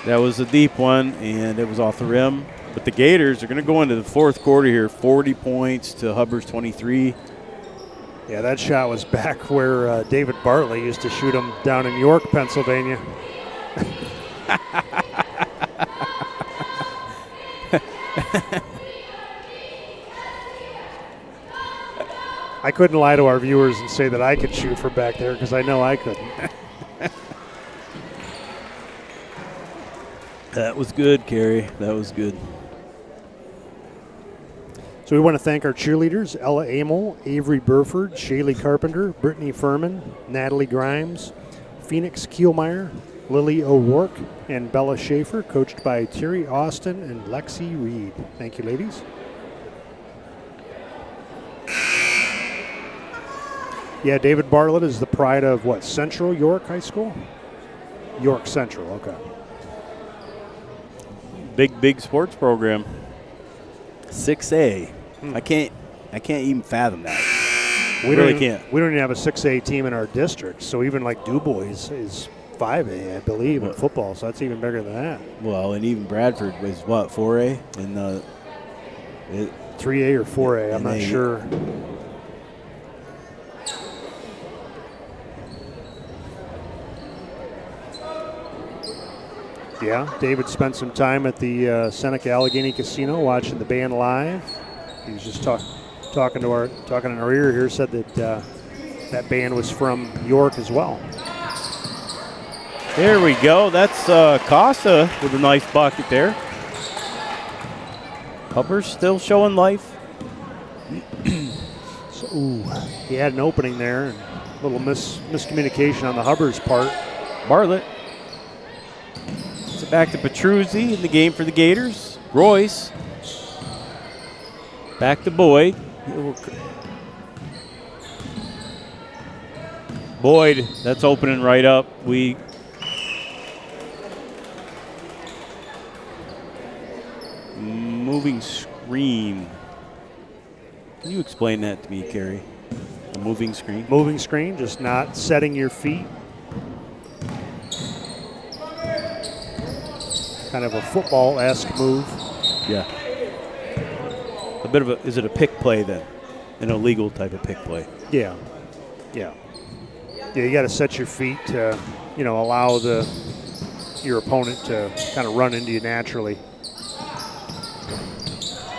That was a deep one, and it was off the rim. But the Gators are going to go into the fourth quarter here, 40 points to Hubbard's 23. Yeah, that shot was back where David Bartlett used to shoot them down in York, Pennsylvania. I couldn't lie to our viewers and say that I could shoot from back there because I know I couldn't. That was good, Kerry. That was good. So we want to thank our cheerleaders, Ella Amel, Avery Burford, Shaylee Carpenter, Brittany Furman, Natalie Grimes, Phoenix Kielmeyer, Lily O'Rourke, and Bella Schaefer, coached by Terry Austin and Lexi Reed. Thank you, ladies. Yeah, David Bartlett is the pride of what, Central York High School? York Central, okay. Big sports program. 6A. I can't even fathom that. We really can't. We don't even have a 6A team in our district, so even like DuBois is 5A, I believe, in football, so that's even bigger than that. Well, and even Bradford was what, 4A? And 3A or 4A, I'm not sure. Yeah, David spent some time at the Seneca Allegany Casino watching the band live. He was just talking in our ear here. Said that that band was from York as well. There we go. That's Costa with a nice bucket there. Hubbard's still showing life. So, he had an opening there, and a little miscommunication on the Hubbard's part. Bartlett. Back to Petruzzi in the game for the Gators. Royce. Back to Boyd. Boyd, that's opening right up. Moving screen. Can you explain that to me, Kerry? A moving screen? Moving screen, just not setting your feet. Kind of a football-esque move. Yeah. A bit of a, is it a pick play then? An illegal type of pick play? Yeah. Yeah. Yeah, you got to set your feet to, allow your opponent to kind of run into you naturally.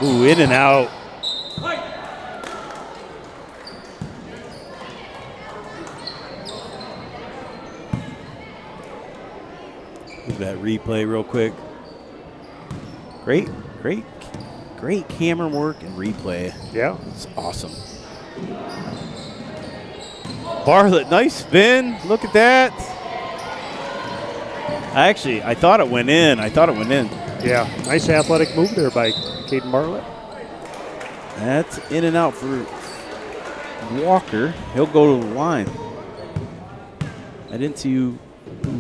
Ooh, in and out. Look at that replay real quick. Great camera work and replay. Yeah. It's awesome. Bartlett, nice spin. Look at that. I thought it went in. Yeah, nice athletic move there by Caden Bartlett. That's in and out for Walker. He'll go to the line. I didn't see who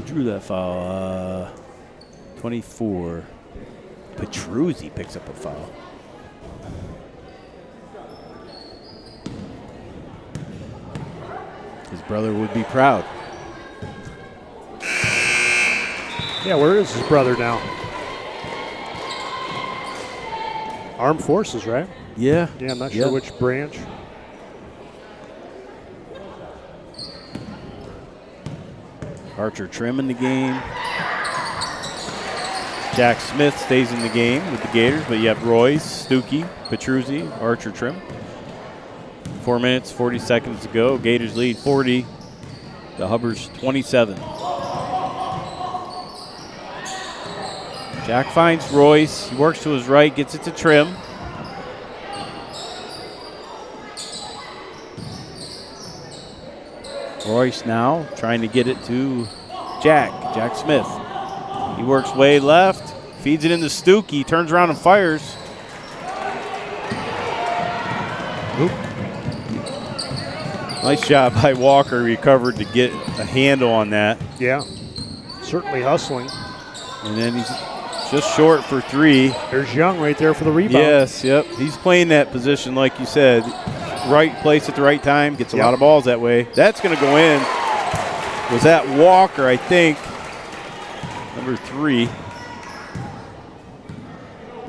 drew that foul. 24. Petruzzi picks up a foul. His brother would be proud. Yeah, where is his brother now? Armed Forces, right? Yeah. Yeah, I'm not sure which branch. Archer Trim in the game. Jack Smith stays in the game with the Gators, but you have Royce, Stuckey, Petruzzi, Archer Trim. 4 minutes, 40 seconds to go. Gators lead 40. The Hubbers 27. Jack finds Royce. He works to his right, gets it to Trim. Royce now trying to get it to Jack Smith. He works way left, feeds it into Stuckey, turns around and fires. Oop. Nice job by Walker, recovered to get a handle on that. Yeah, certainly hustling. And then he's just short for 3. There's Young right there for the rebound. Yes, yep. He's playing that position like you said. Right place at the right time, gets a lot of balls that way. That's going to go in. Was that Walker, I think. Number 3.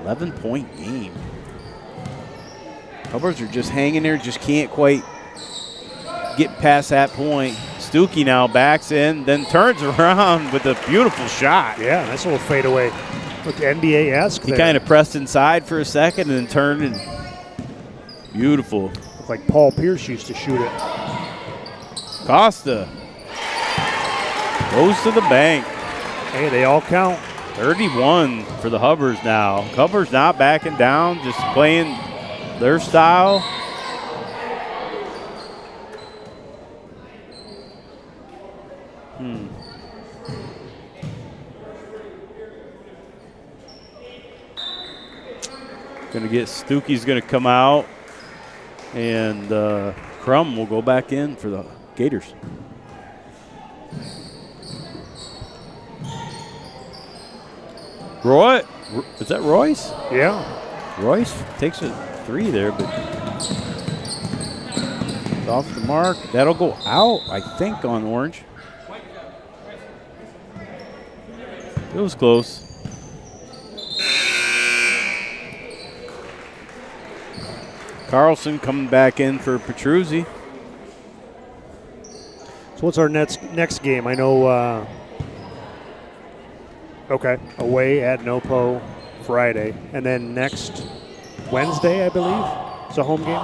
11-point game. Hubbers are just hanging there, just can't quite get past that point. Stuckey now backs in, then turns around with a beautiful shot. Yeah, nice little fadeaway. Look, NBA-esque. He kind of pressed inside for a second and then turned and beautiful. Looked like Paul Pierce used to shoot it. Costa goes to the bank. Hey, they all count. 31 for the Hubbers now. Hubbers not backing down, just playing their style. Going to get Stuckey's going to come out, and Crum will go back in for the Gators. Roy, is that Royce? Yeah. Royce takes a 3 there, but it's off the mark. That'll go out, I think, on orange. It was close. Carlson coming back in for Petruzzi. So what's our next game? I know, okay, away at NOPO Friday. And then next Wednesday, I believe, it's a home game.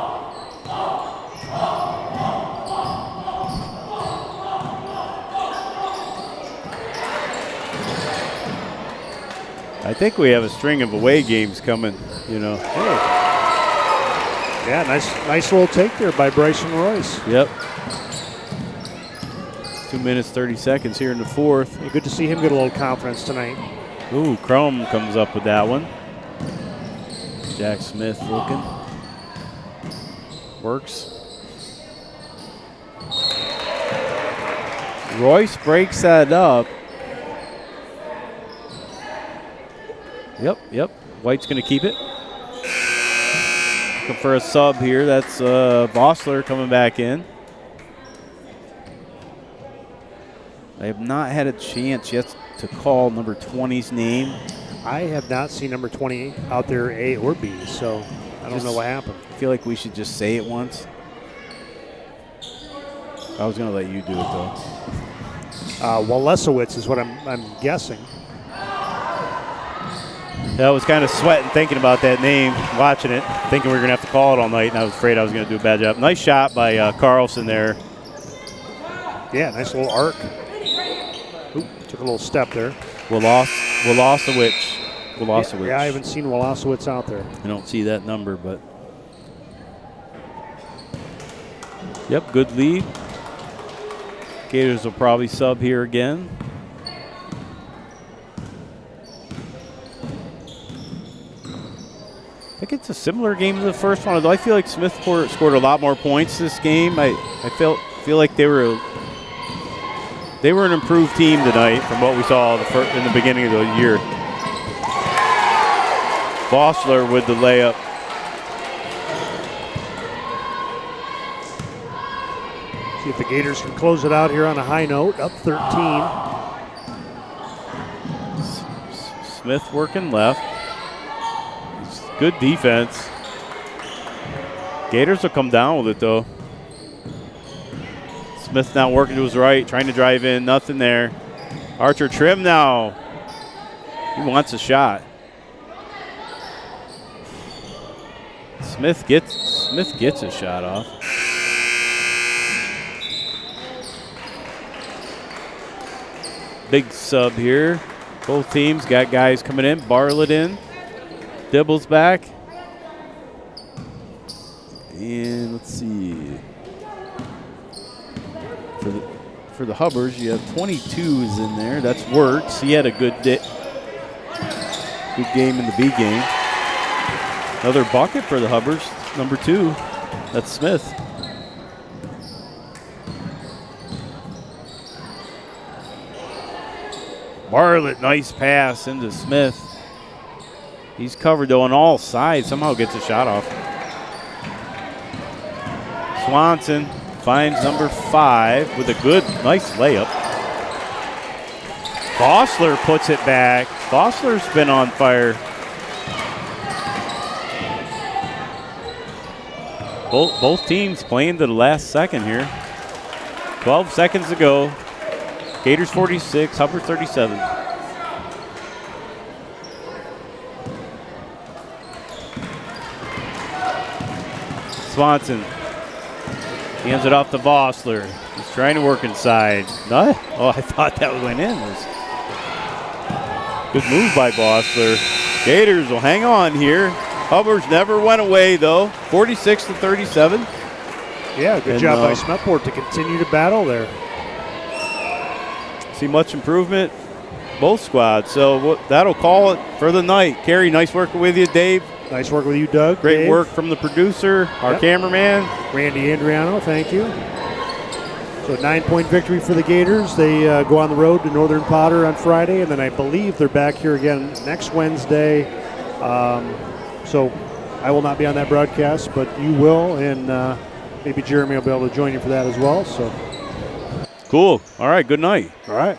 I think we have a string of away games coming, you know. Hey. Yeah, nice little take there by Bryson Royce. Yep. 2 minutes, 30 seconds here in the 4th. Hey, good to see him get a little confidence tonight. Ooh, Crum comes up with that one. Jack Smith looking. Works. Royce breaks that up. Yep. White's going to keep it. Looking for a sub here. That's Vossler coming back in. I have not had a chance yet to call number 20's name. I have not seen number 20 out there, A or B, so I don't know what happened. I feel like we should just say it once. I was going to let you do it, though. Walesowitz is what I'm guessing. I was kind of sweating thinking about that name, watching it, thinking we were going to have to call it all night, and I was afraid I was going to do a bad job. Nice shot by Carlson there. Yeah, nice little arc. Oop, took a little step there. Walesowicz. Yeah, I haven't seen Walesowitz out there. I don't see that number, but. Yep, good lead. Gators will probably sub here again. I think it's a similar game to the first one, although I feel like Smethport scored a lot more points this game. I feel like they were an improved team tonight from what we saw in the beginning of the year. Vossler with the layup. See if the Gators can close it out here on a high note, up 13. Smith working left. Good defense. Gators will come down with it, though. Smith now working to his right, trying to drive in. Nothing there. Archer trim now. He wants a shot. Smith gets a shot off. Big sub here. Both teams got guys coming in. Bartlett in. Dibble's back. And let's see. For the Hubbers, you have 22s in there. That's Wirtz. He had a good game in the B game. Another bucket for the Hubbers, number 2. That's Smith. Bartlett, nice pass into Smith. He's covered though on all sides. Somehow gets a shot off. Swanson finds number 5 with a good, nice layup. Bossler puts it back. Bossler's been on fire. Both teams playing to the last second here. 12 seconds to go. Gators 46, Hubbard 37. Swanson hands it off to Vossler. He's trying to work inside. No? Oh, I thought that went in. Good move by Vossler. Gators will hang on here. Hubbard's never went away, though. 46-37. Yeah, good job by Smethport to continue to battle there. See much improvement, both squads. So that'll call it for the night. Kerry, nice working with you. Dave. Nice work with you, Doug. Great Dave. work from the producer, our cameraman. Randy Andriano, thank you. So 9-point victory for the Gators. They go on the road to Northern Potter on Friday, and then I believe they're back here again next Wednesday. So I will not be on that broadcast, but you will, and maybe Jeremy will be able to join you for that as well. So cool. All right, good night. All right.